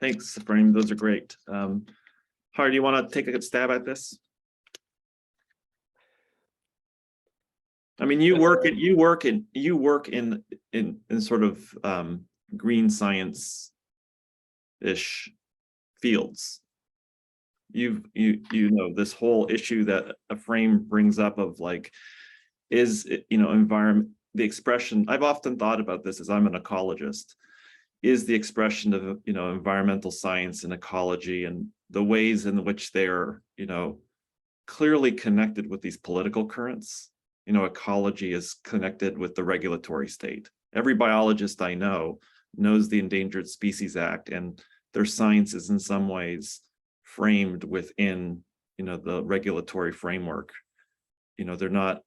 Thanks, Ephraim. Those are great. Harry, do you want to take a stab at this? I mean, you work in sort of green science-ish fields. You know this whole issue that Ephraim brings up of like, is it, you know, environment, the expression, I've often thought about this as I'm an ecologist, is the expression of, you know, environmental science and ecology and the ways in which they're, you know, clearly connected with these political currents. You know, ecology is connected with the regulatory state. Every biologist I know knows the Endangered Species Act, and their science is in some ways framed within, you know, the regulatory framework. You know, they're not,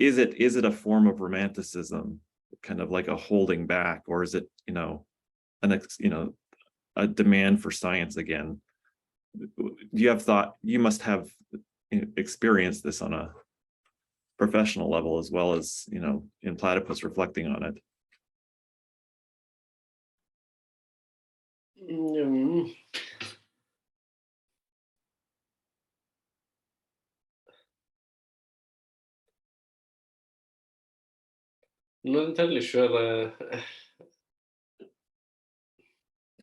is it a form of romanticism, kind of like a holding back, or is it, you know, a demand for science again? You must have experienced this on a professional level as well as, you know, in Platypus reflecting on it. Not entirely sure.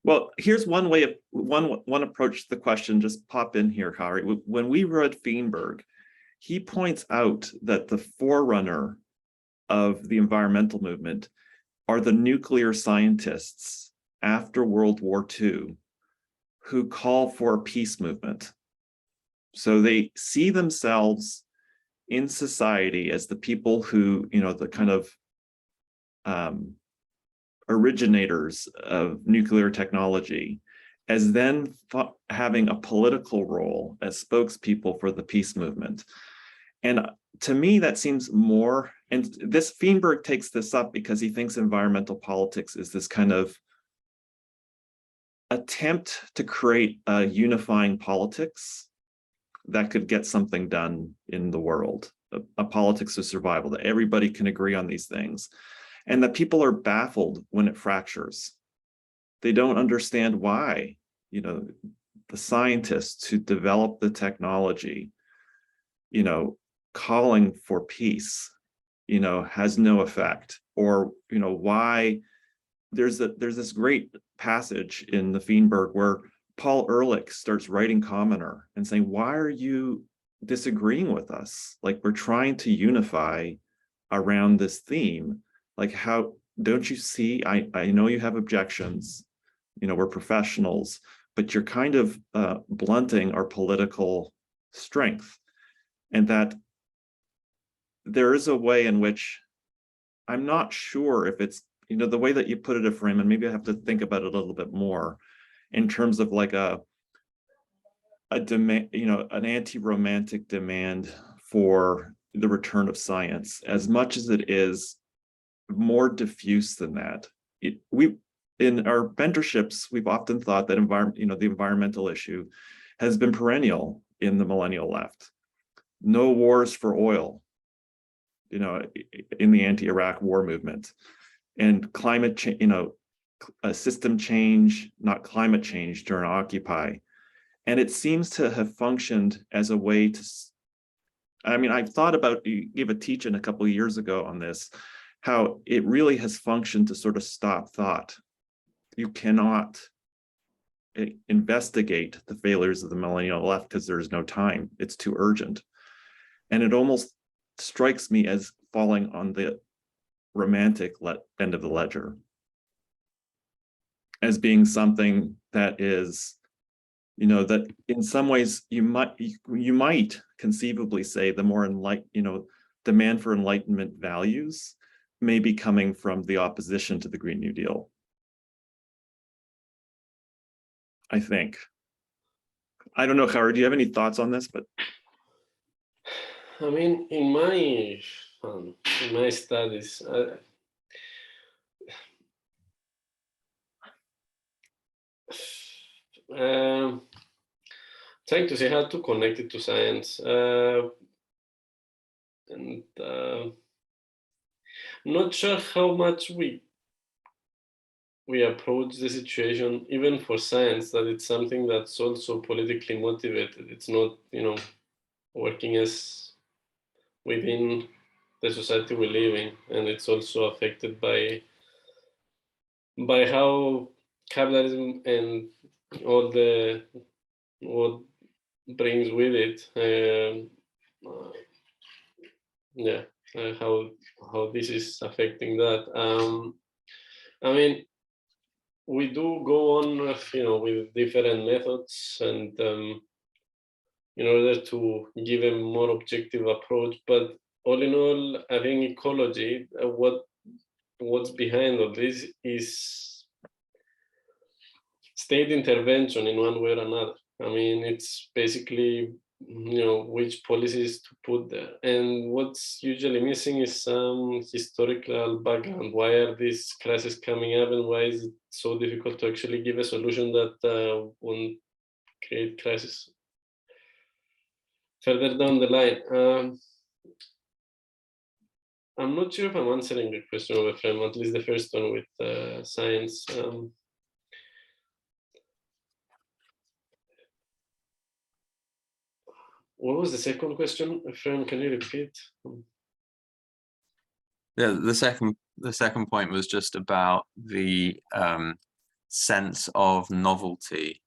Well, here's one way of one approach to the question. Just pop in here, Harry. When we read Feenberg, he points out that the forerunner of the environmental movement are the nuclear scientists after World War II who call for a peace movement. So they see themselves in society as the people who, you know, the kind of originators of nuclear technology, as then having a political role as spokespeople for the peace movement. And to me, that seems more, and this Feenberg takes this up because he thinks environmental politics is this kind of a attempt to create a unifying politics that could get something done in the world, a politics of survival, that everybody can agree on these things, and that people are baffled when it fractures. They don't understand why, you know, the scientists who develop the technology, you know, calling for peace, you know, has no effect, or, you know, why there's this great passage in the Feenberg where Paul Ehrlich starts writing Commoner and saying, why are you disagreeing with us? Like, we're trying to unify around this theme. Like, how don't you see, I know you have objections, you know, we're professionals, but you're kind of blunting our political strength. And that there is a way in which I'm not sure if it's, you know, the way that you put it, Ephraim, and maybe I have to think about it a little bit more in terms of like a demand, you know, an anti-romantic demand for the return of science, as much as it is more diffuse than that. In our mentorships, we've often thought that the environmental issue has been perennial in the millennial left. No wars for oil, you know, in the anti-Iraq war movement, and climate change, you know, a system change, not climate change during Occupy. And it seems to have functioned as a way to, I mean, I've thought about, you gave a teach-in a couple of years ago on this, how it really has functioned to sort of stop thought. You cannot investigate the failures of the millennial left because there's no time. It's too urgent. And it almost strikes me as falling on the romantic end of the ledger, as being something that is, you know, that in some ways you might conceivably say the more demand for Enlightenment values may be coming from the opposition to the Green New Deal. I think. I don't know, Howard, do you have any thoughts on this? But I mean, in my studies, trying to see how to connect it to science, and not sure how much we approach the situation, even for science, that it's something that's also politically motivated. It's not, you know, working as within the society we live in, and it's also affected by how capitalism and all what brings with it, how this is affecting that. I mean, we do go on, with different methods, and in order to give a more objective approach. But all in all, I think ecology, what's behind all this is state intervention in one way or another. I mean, it's basically, which policies to put there. And what's usually missing is some historical background. Why are these crises coming up, and why is it so difficult to actually give a solution that won't create crisis further down the line? I'm not sure if I'm answering the question of Ephraim, at least the first one with science. What was the second question, Ephraim? Can you repeat? Yeah, the second point was just about the sense of novelty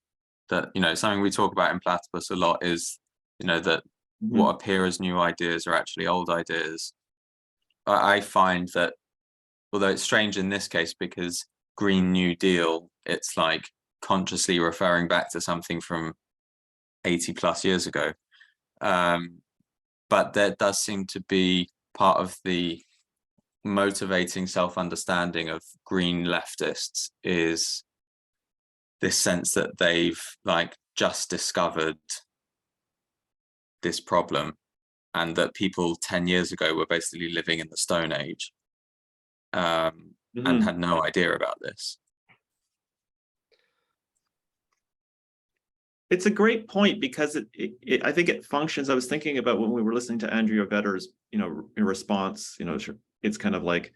that, something we talk about in Platypus a lot is, that what appear as new ideas are actually old ideas. I find that, although it's strange in this case because Green New Deal, it's like consciously referring back to something from 80 plus years ago. But there does seem to be part of the motivating self-understanding of green leftists is this sense that they've just discovered this problem, and that people 10 years ago were basically living in the Stone Age and had no idea about this. It's a great point because I think it functions. I was thinking about when we were listening to Andrea Vetter's, in response, it's kind of like,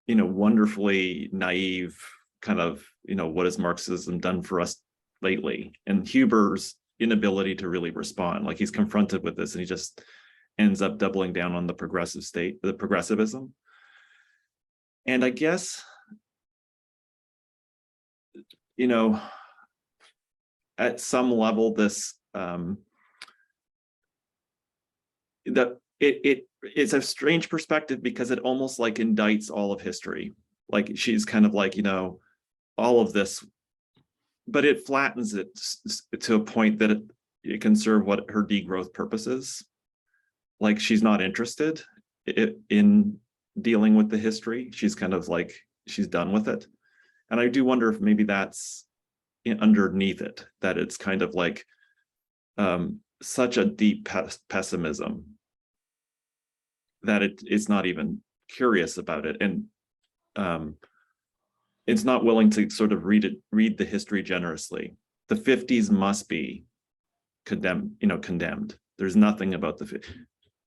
wonderfully naive kind of, what has Marxism done for us lately? And Huber's inability to really respond, like he's confronted with this and he just ends up doubling down on the progressivism. And I guess, at some level, this it's a strange perspective because it almost like indicts all of history. Like she's kind of like, all of this, but it flattens it to a point that it can serve what her degrowth purposes. Like she's not interested in dealing with the history. She's kind of like, she's done with it. And I do wonder if maybe that's underneath it, that it's kind of like such a deep pessimism that it's not even curious about it, and it's not willing to sort of read the history generously. The 50s must be condemned. There's nothing about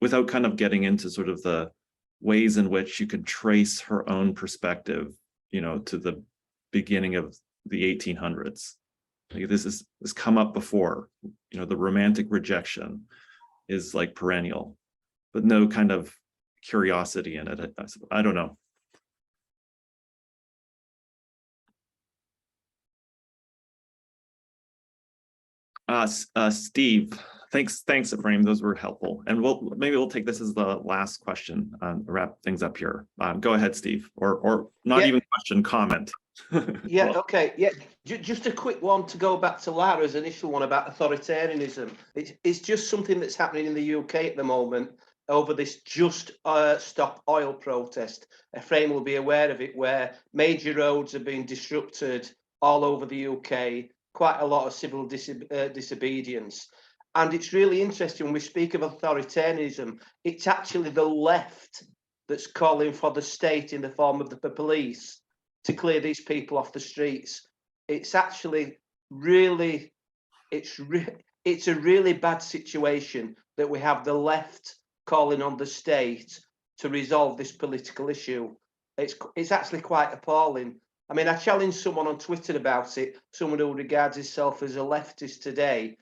without kind of getting into sort of the ways in which you can trace her own perspective, to the beginning of the 1800s. Like this has come up before, the romantic rejection is like perennial, but no kind of curiosity in it. I don't know. Steve, thanks, Ephraim. Those were helpful. And maybe we'll take this as the last question, wrap things up here. Go ahead, Steve, or not even question, comment. Yeah, well, okay. Yeah, just a quick one to go back to Lara's initial one about authoritarianism. It's just something that's happening in the UK at the moment over this Just Stop Oil protest. Ephraim will be aware of it, where major roads are being disrupted all over the UK, quite a lot of civil disobedience. And it's really interesting when we speak of authoritarianism, it's actually the left that's calling for the state in the form of the police to clear these people off the streets. It's actually really, it's a really bad situation that we have the left calling on the state to resolve this political issue. It's actually quite appalling. I mean, I challenged someone on Twitter about it, someone who regards himself as a leftist today,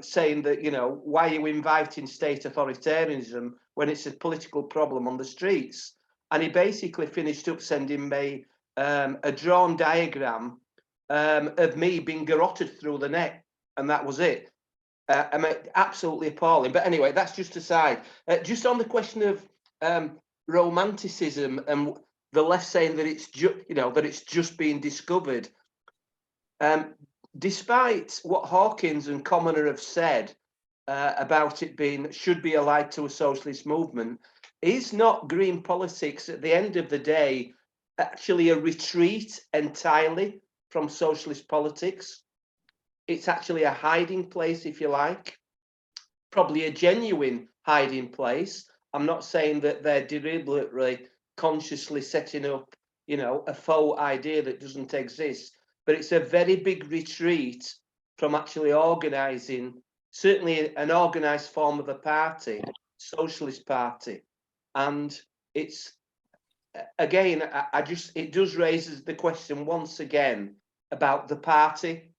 saying that, why are you inviting state authoritarianism when it's a political problem on the streets? And he basically finished up sending me a drawn diagram of me being garroted through the neck, and that was it. I mean, absolutely appalling. But anyway, that's just aside. Just on the question of romanticism and the left saying that it's that it's just being discovered. Despite what Hawkins and Commoner have said about it should be allied to a socialist movement, is not green politics at the end of the day actually a retreat entirely from socialist politics? It's actually a hiding place, if you like, probably a genuine hiding place. I'm not saying that they're deliberately, consciously setting up, a faux idea that doesn't exist, but it's a very big retreat from actually organising, certainly an organised form of a party, socialist party. And it's, again, it does raise the question once again about the party,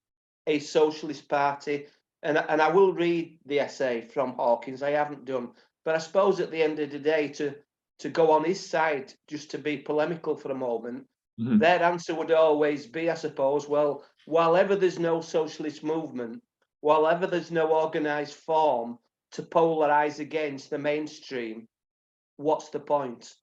a socialist party. And I will read the essay from Hawkins, I haven't done, but I suppose at the end of the day, to go on his side, just to be polemical for a moment, their answer would always be, I suppose, well, while ever there's no socialist movement, while ever there's no organised form to polarise against the mainstream, what's the point?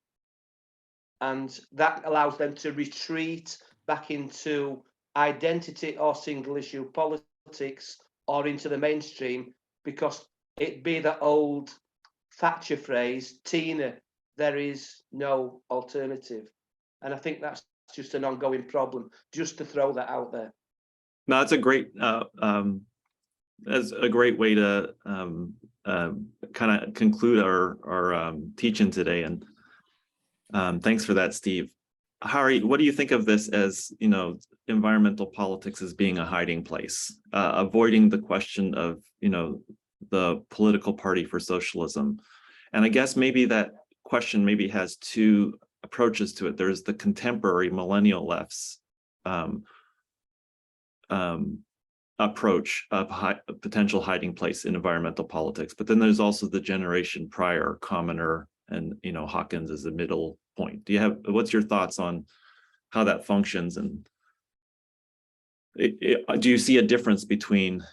And that allows them to retreat back into identity or single issue politics or into the mainstream, because it be the old Thatcher phrase, Tina, there is no alternative. And I think that's just an ongoing problem, just to throw that out there. No, that's a great way to kind of conclude our teaching today. And thanks for that, Steve. Howie, what do you think of this as, environmental politics as being a hiding place, avoiding the question of, the political party for socialism? And I guess maybe that question maybe has two approaches to it. There's the contemporary millennial left's approach of potential hiding place in environmental politics, but then there's also the generation prior, Commoner and Hawkins as a middle point. What's your thoughts on how that functions, and do you see a difference between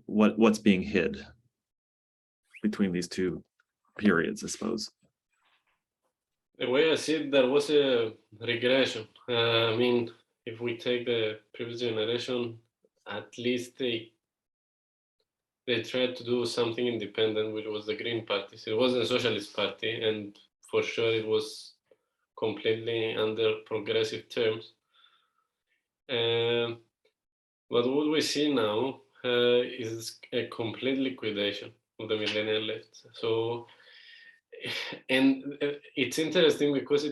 what's being hid between these two periods, I suppose? The way I see it, there was a regression. I mean, if we take the previous generation, at least they tried to do something independent, which was the Green Party. So it wasn't a socialist party, and for sure it was completely under progressive terms. But what we see now is a complete liquidation of the millennial left. So, and it's interesting because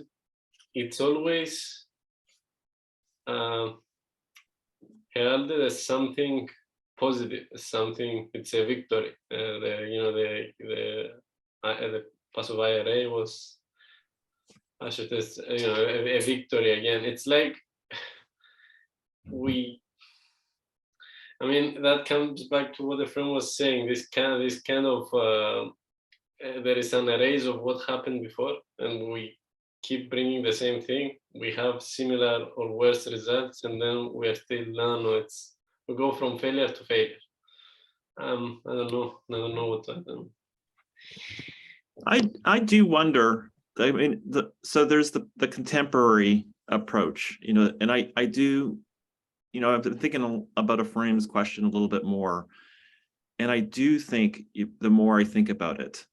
it's always heralded as something positive, something. It's a victory. The pass of IRA was a victory again. It's like that comes back to what the friend was saying. This kind of there is an erase of what happened before, and we keep bringing the same thing. We have similar or worse results, and then we are still we go from failure to failure. I don't know what to do. I do wonder. I mean, so there's the contemporary approach, and I do, I've been thinking about Ephraim's question a little bit more, and I do think the more I think about it,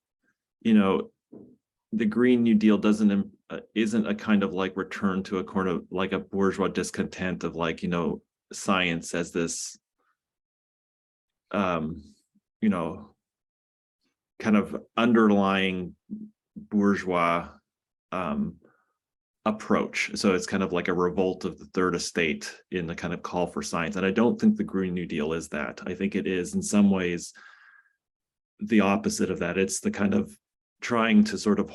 the Green New Deal isn't a kind of like return to a kind of like a bourgeois discontent of like, science as this, kind of underlying bourgeois approach. So it's kind of like a revolt of the third estate in the kind of call for science. And I don't think the Green New Deal is that. I think it is in some ways the opposite of that. It's the kind of trying to sort of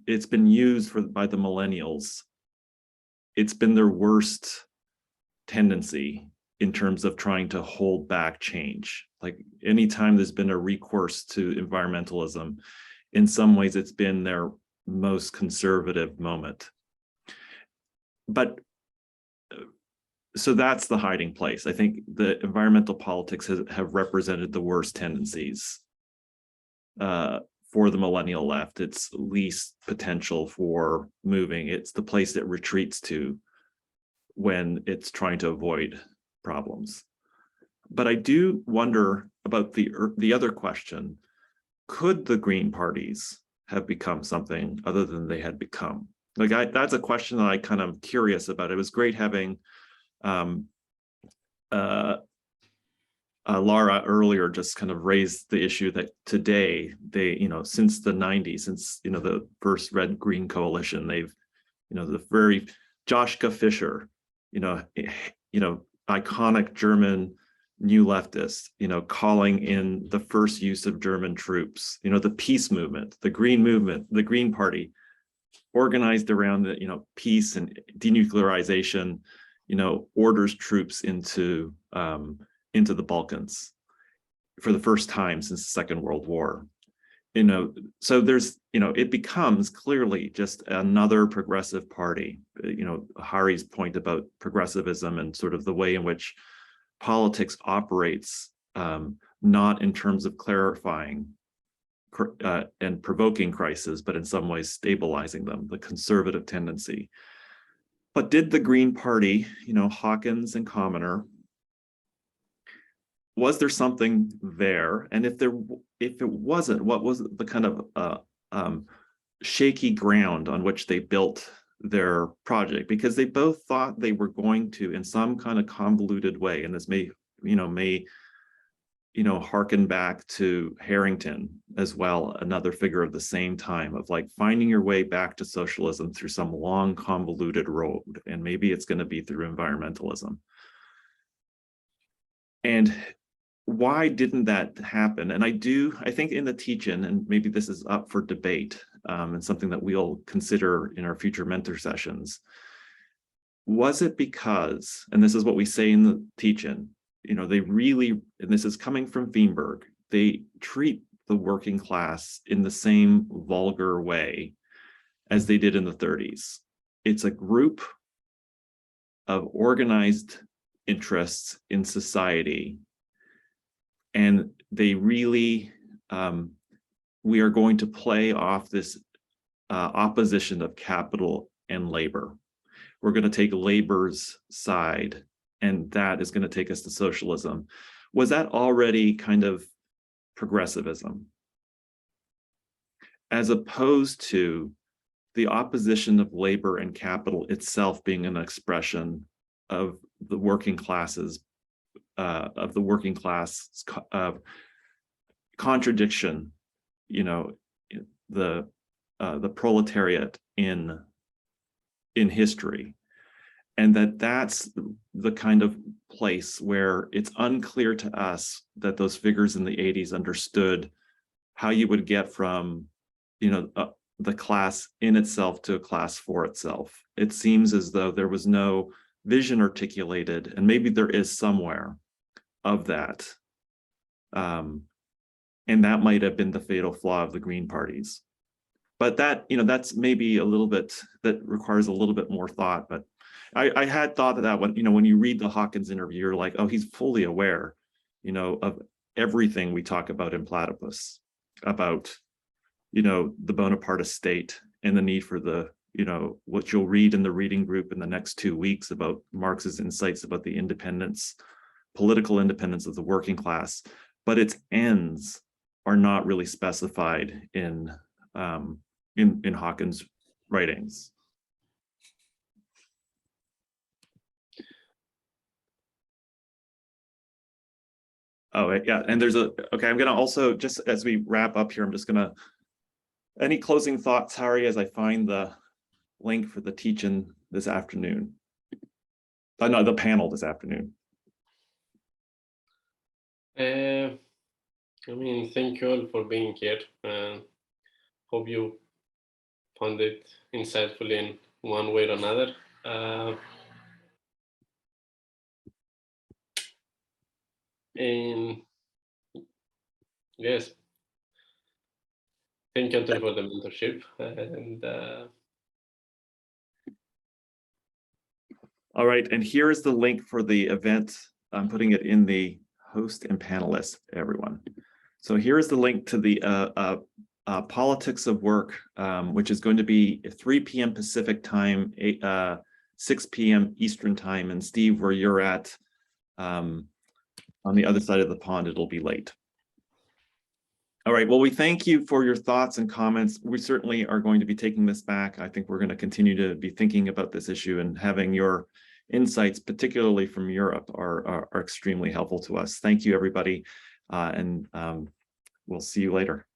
it's been used by the millennials. It's been their worst tendency in terms of trying to hold back change. Like anytime there's been a recourse to environmentalism, in some ways it's been their most conservative moment. But so that's the hiding place. I think the environmental politics have represented the worst tendencies for the millennial left. It's least potential for moving. It's the place it retreats to when it's trying to avoid problems. But I do wonder about the other question. Could the Green parties have become something other than they had become? Like that's a question that I kind of curious about. It was great having Lara earlier just kind of raised the issue that today since the 90s, since the first Red-Green coalition, they've the very Joschka Fischer, iconic German new leftist, calling in the first use of German troops, the peace movement, the Green Party, organized around the peace and denuclearization, orders troops into the Balkans for the first time since the Second World War. So there's, it becomes clearly just another progressive party. Hari's point about progressivism and sort of the way in which politics operates, not in terms of clarifying and provoking crises, but in some ways stabilizing them, the conservative tendency. But did the Green Party, Hawkins and Commoner, was there something there? And if it wasn't, what was the kind of shaky ground on which they built their project? Because they both thought they were going to, in some kind of convoluted way, and this may harken back to Harrington as well, another figure of the same time, of like finding your way back to socialism through some long convoluted road, and maybe it's going to be through environmentalism. And why didn't that happen? And I think in the teach-in, and maybe this is up for debate, and something that we'll consider in our future mentor sessions, was it because, and this is what we say in the teach-in, they really, and this is coming from Feenberg, they treat the working class in the same vulgar way as they did in the 30s. It's a group of organized interests in society, and they really, we are going to play off this opposition of capital and labor. We're going to take labor's side, and that is going to take us to socialism. Was that already kind of progressivism? As opposed to the opposition of labor and capital itself being an expression of the working classes, contradiction, the proletariat in history. And that's the kind of place where it's unclear to us that those figures in the 80s understood how you would get from, the class in itself to a class for itself. It seems as though there was no vision articulated, and maybe there is somewhere of that. And that might have been the fatal flaw of the Green parties. But that, that's maybe a little bit, that requires a little bit more thought. But I had thought that when you read the Hawkins interview, you're like, oh, he's fully aware, of everything we talk about in Platypus, about, the Bonapartist state and the need for the, what you'll read in the reading group in the next 2 weeks about Marx's insights about the independence, political independence of the working class, but its ends are not really specified in Hawkins' writings. Oh, yeah, and there's okay, I'm gonna also, just as we wrap up here, I'm just gonna, any closing thoughts, Harry, as I find the link for the teach-in this afternoon? No, the panel this afternoon. Thank you all for being here. Hope you found it insightful in one way or another. And yes, thank you, Anthony, for the mentorship. And all right, and here is the link for the event. I'm putting it in the host and panelists, everyone. So here is the link to the Politics of Work, which is going to be 3 p.m. Pacific time, 6 p.m. Eastern time. And Steve, where you're at, on the other side of the pond, it'll be late. All right, well, we thank you for your thoughts and comments. We certainly are going to be taking this back. I think we're going to continue to be thinking about this issue, and having your insights, particularly from Europe, are extremely helpful to us. Thank you, everybody, and we'll see you later.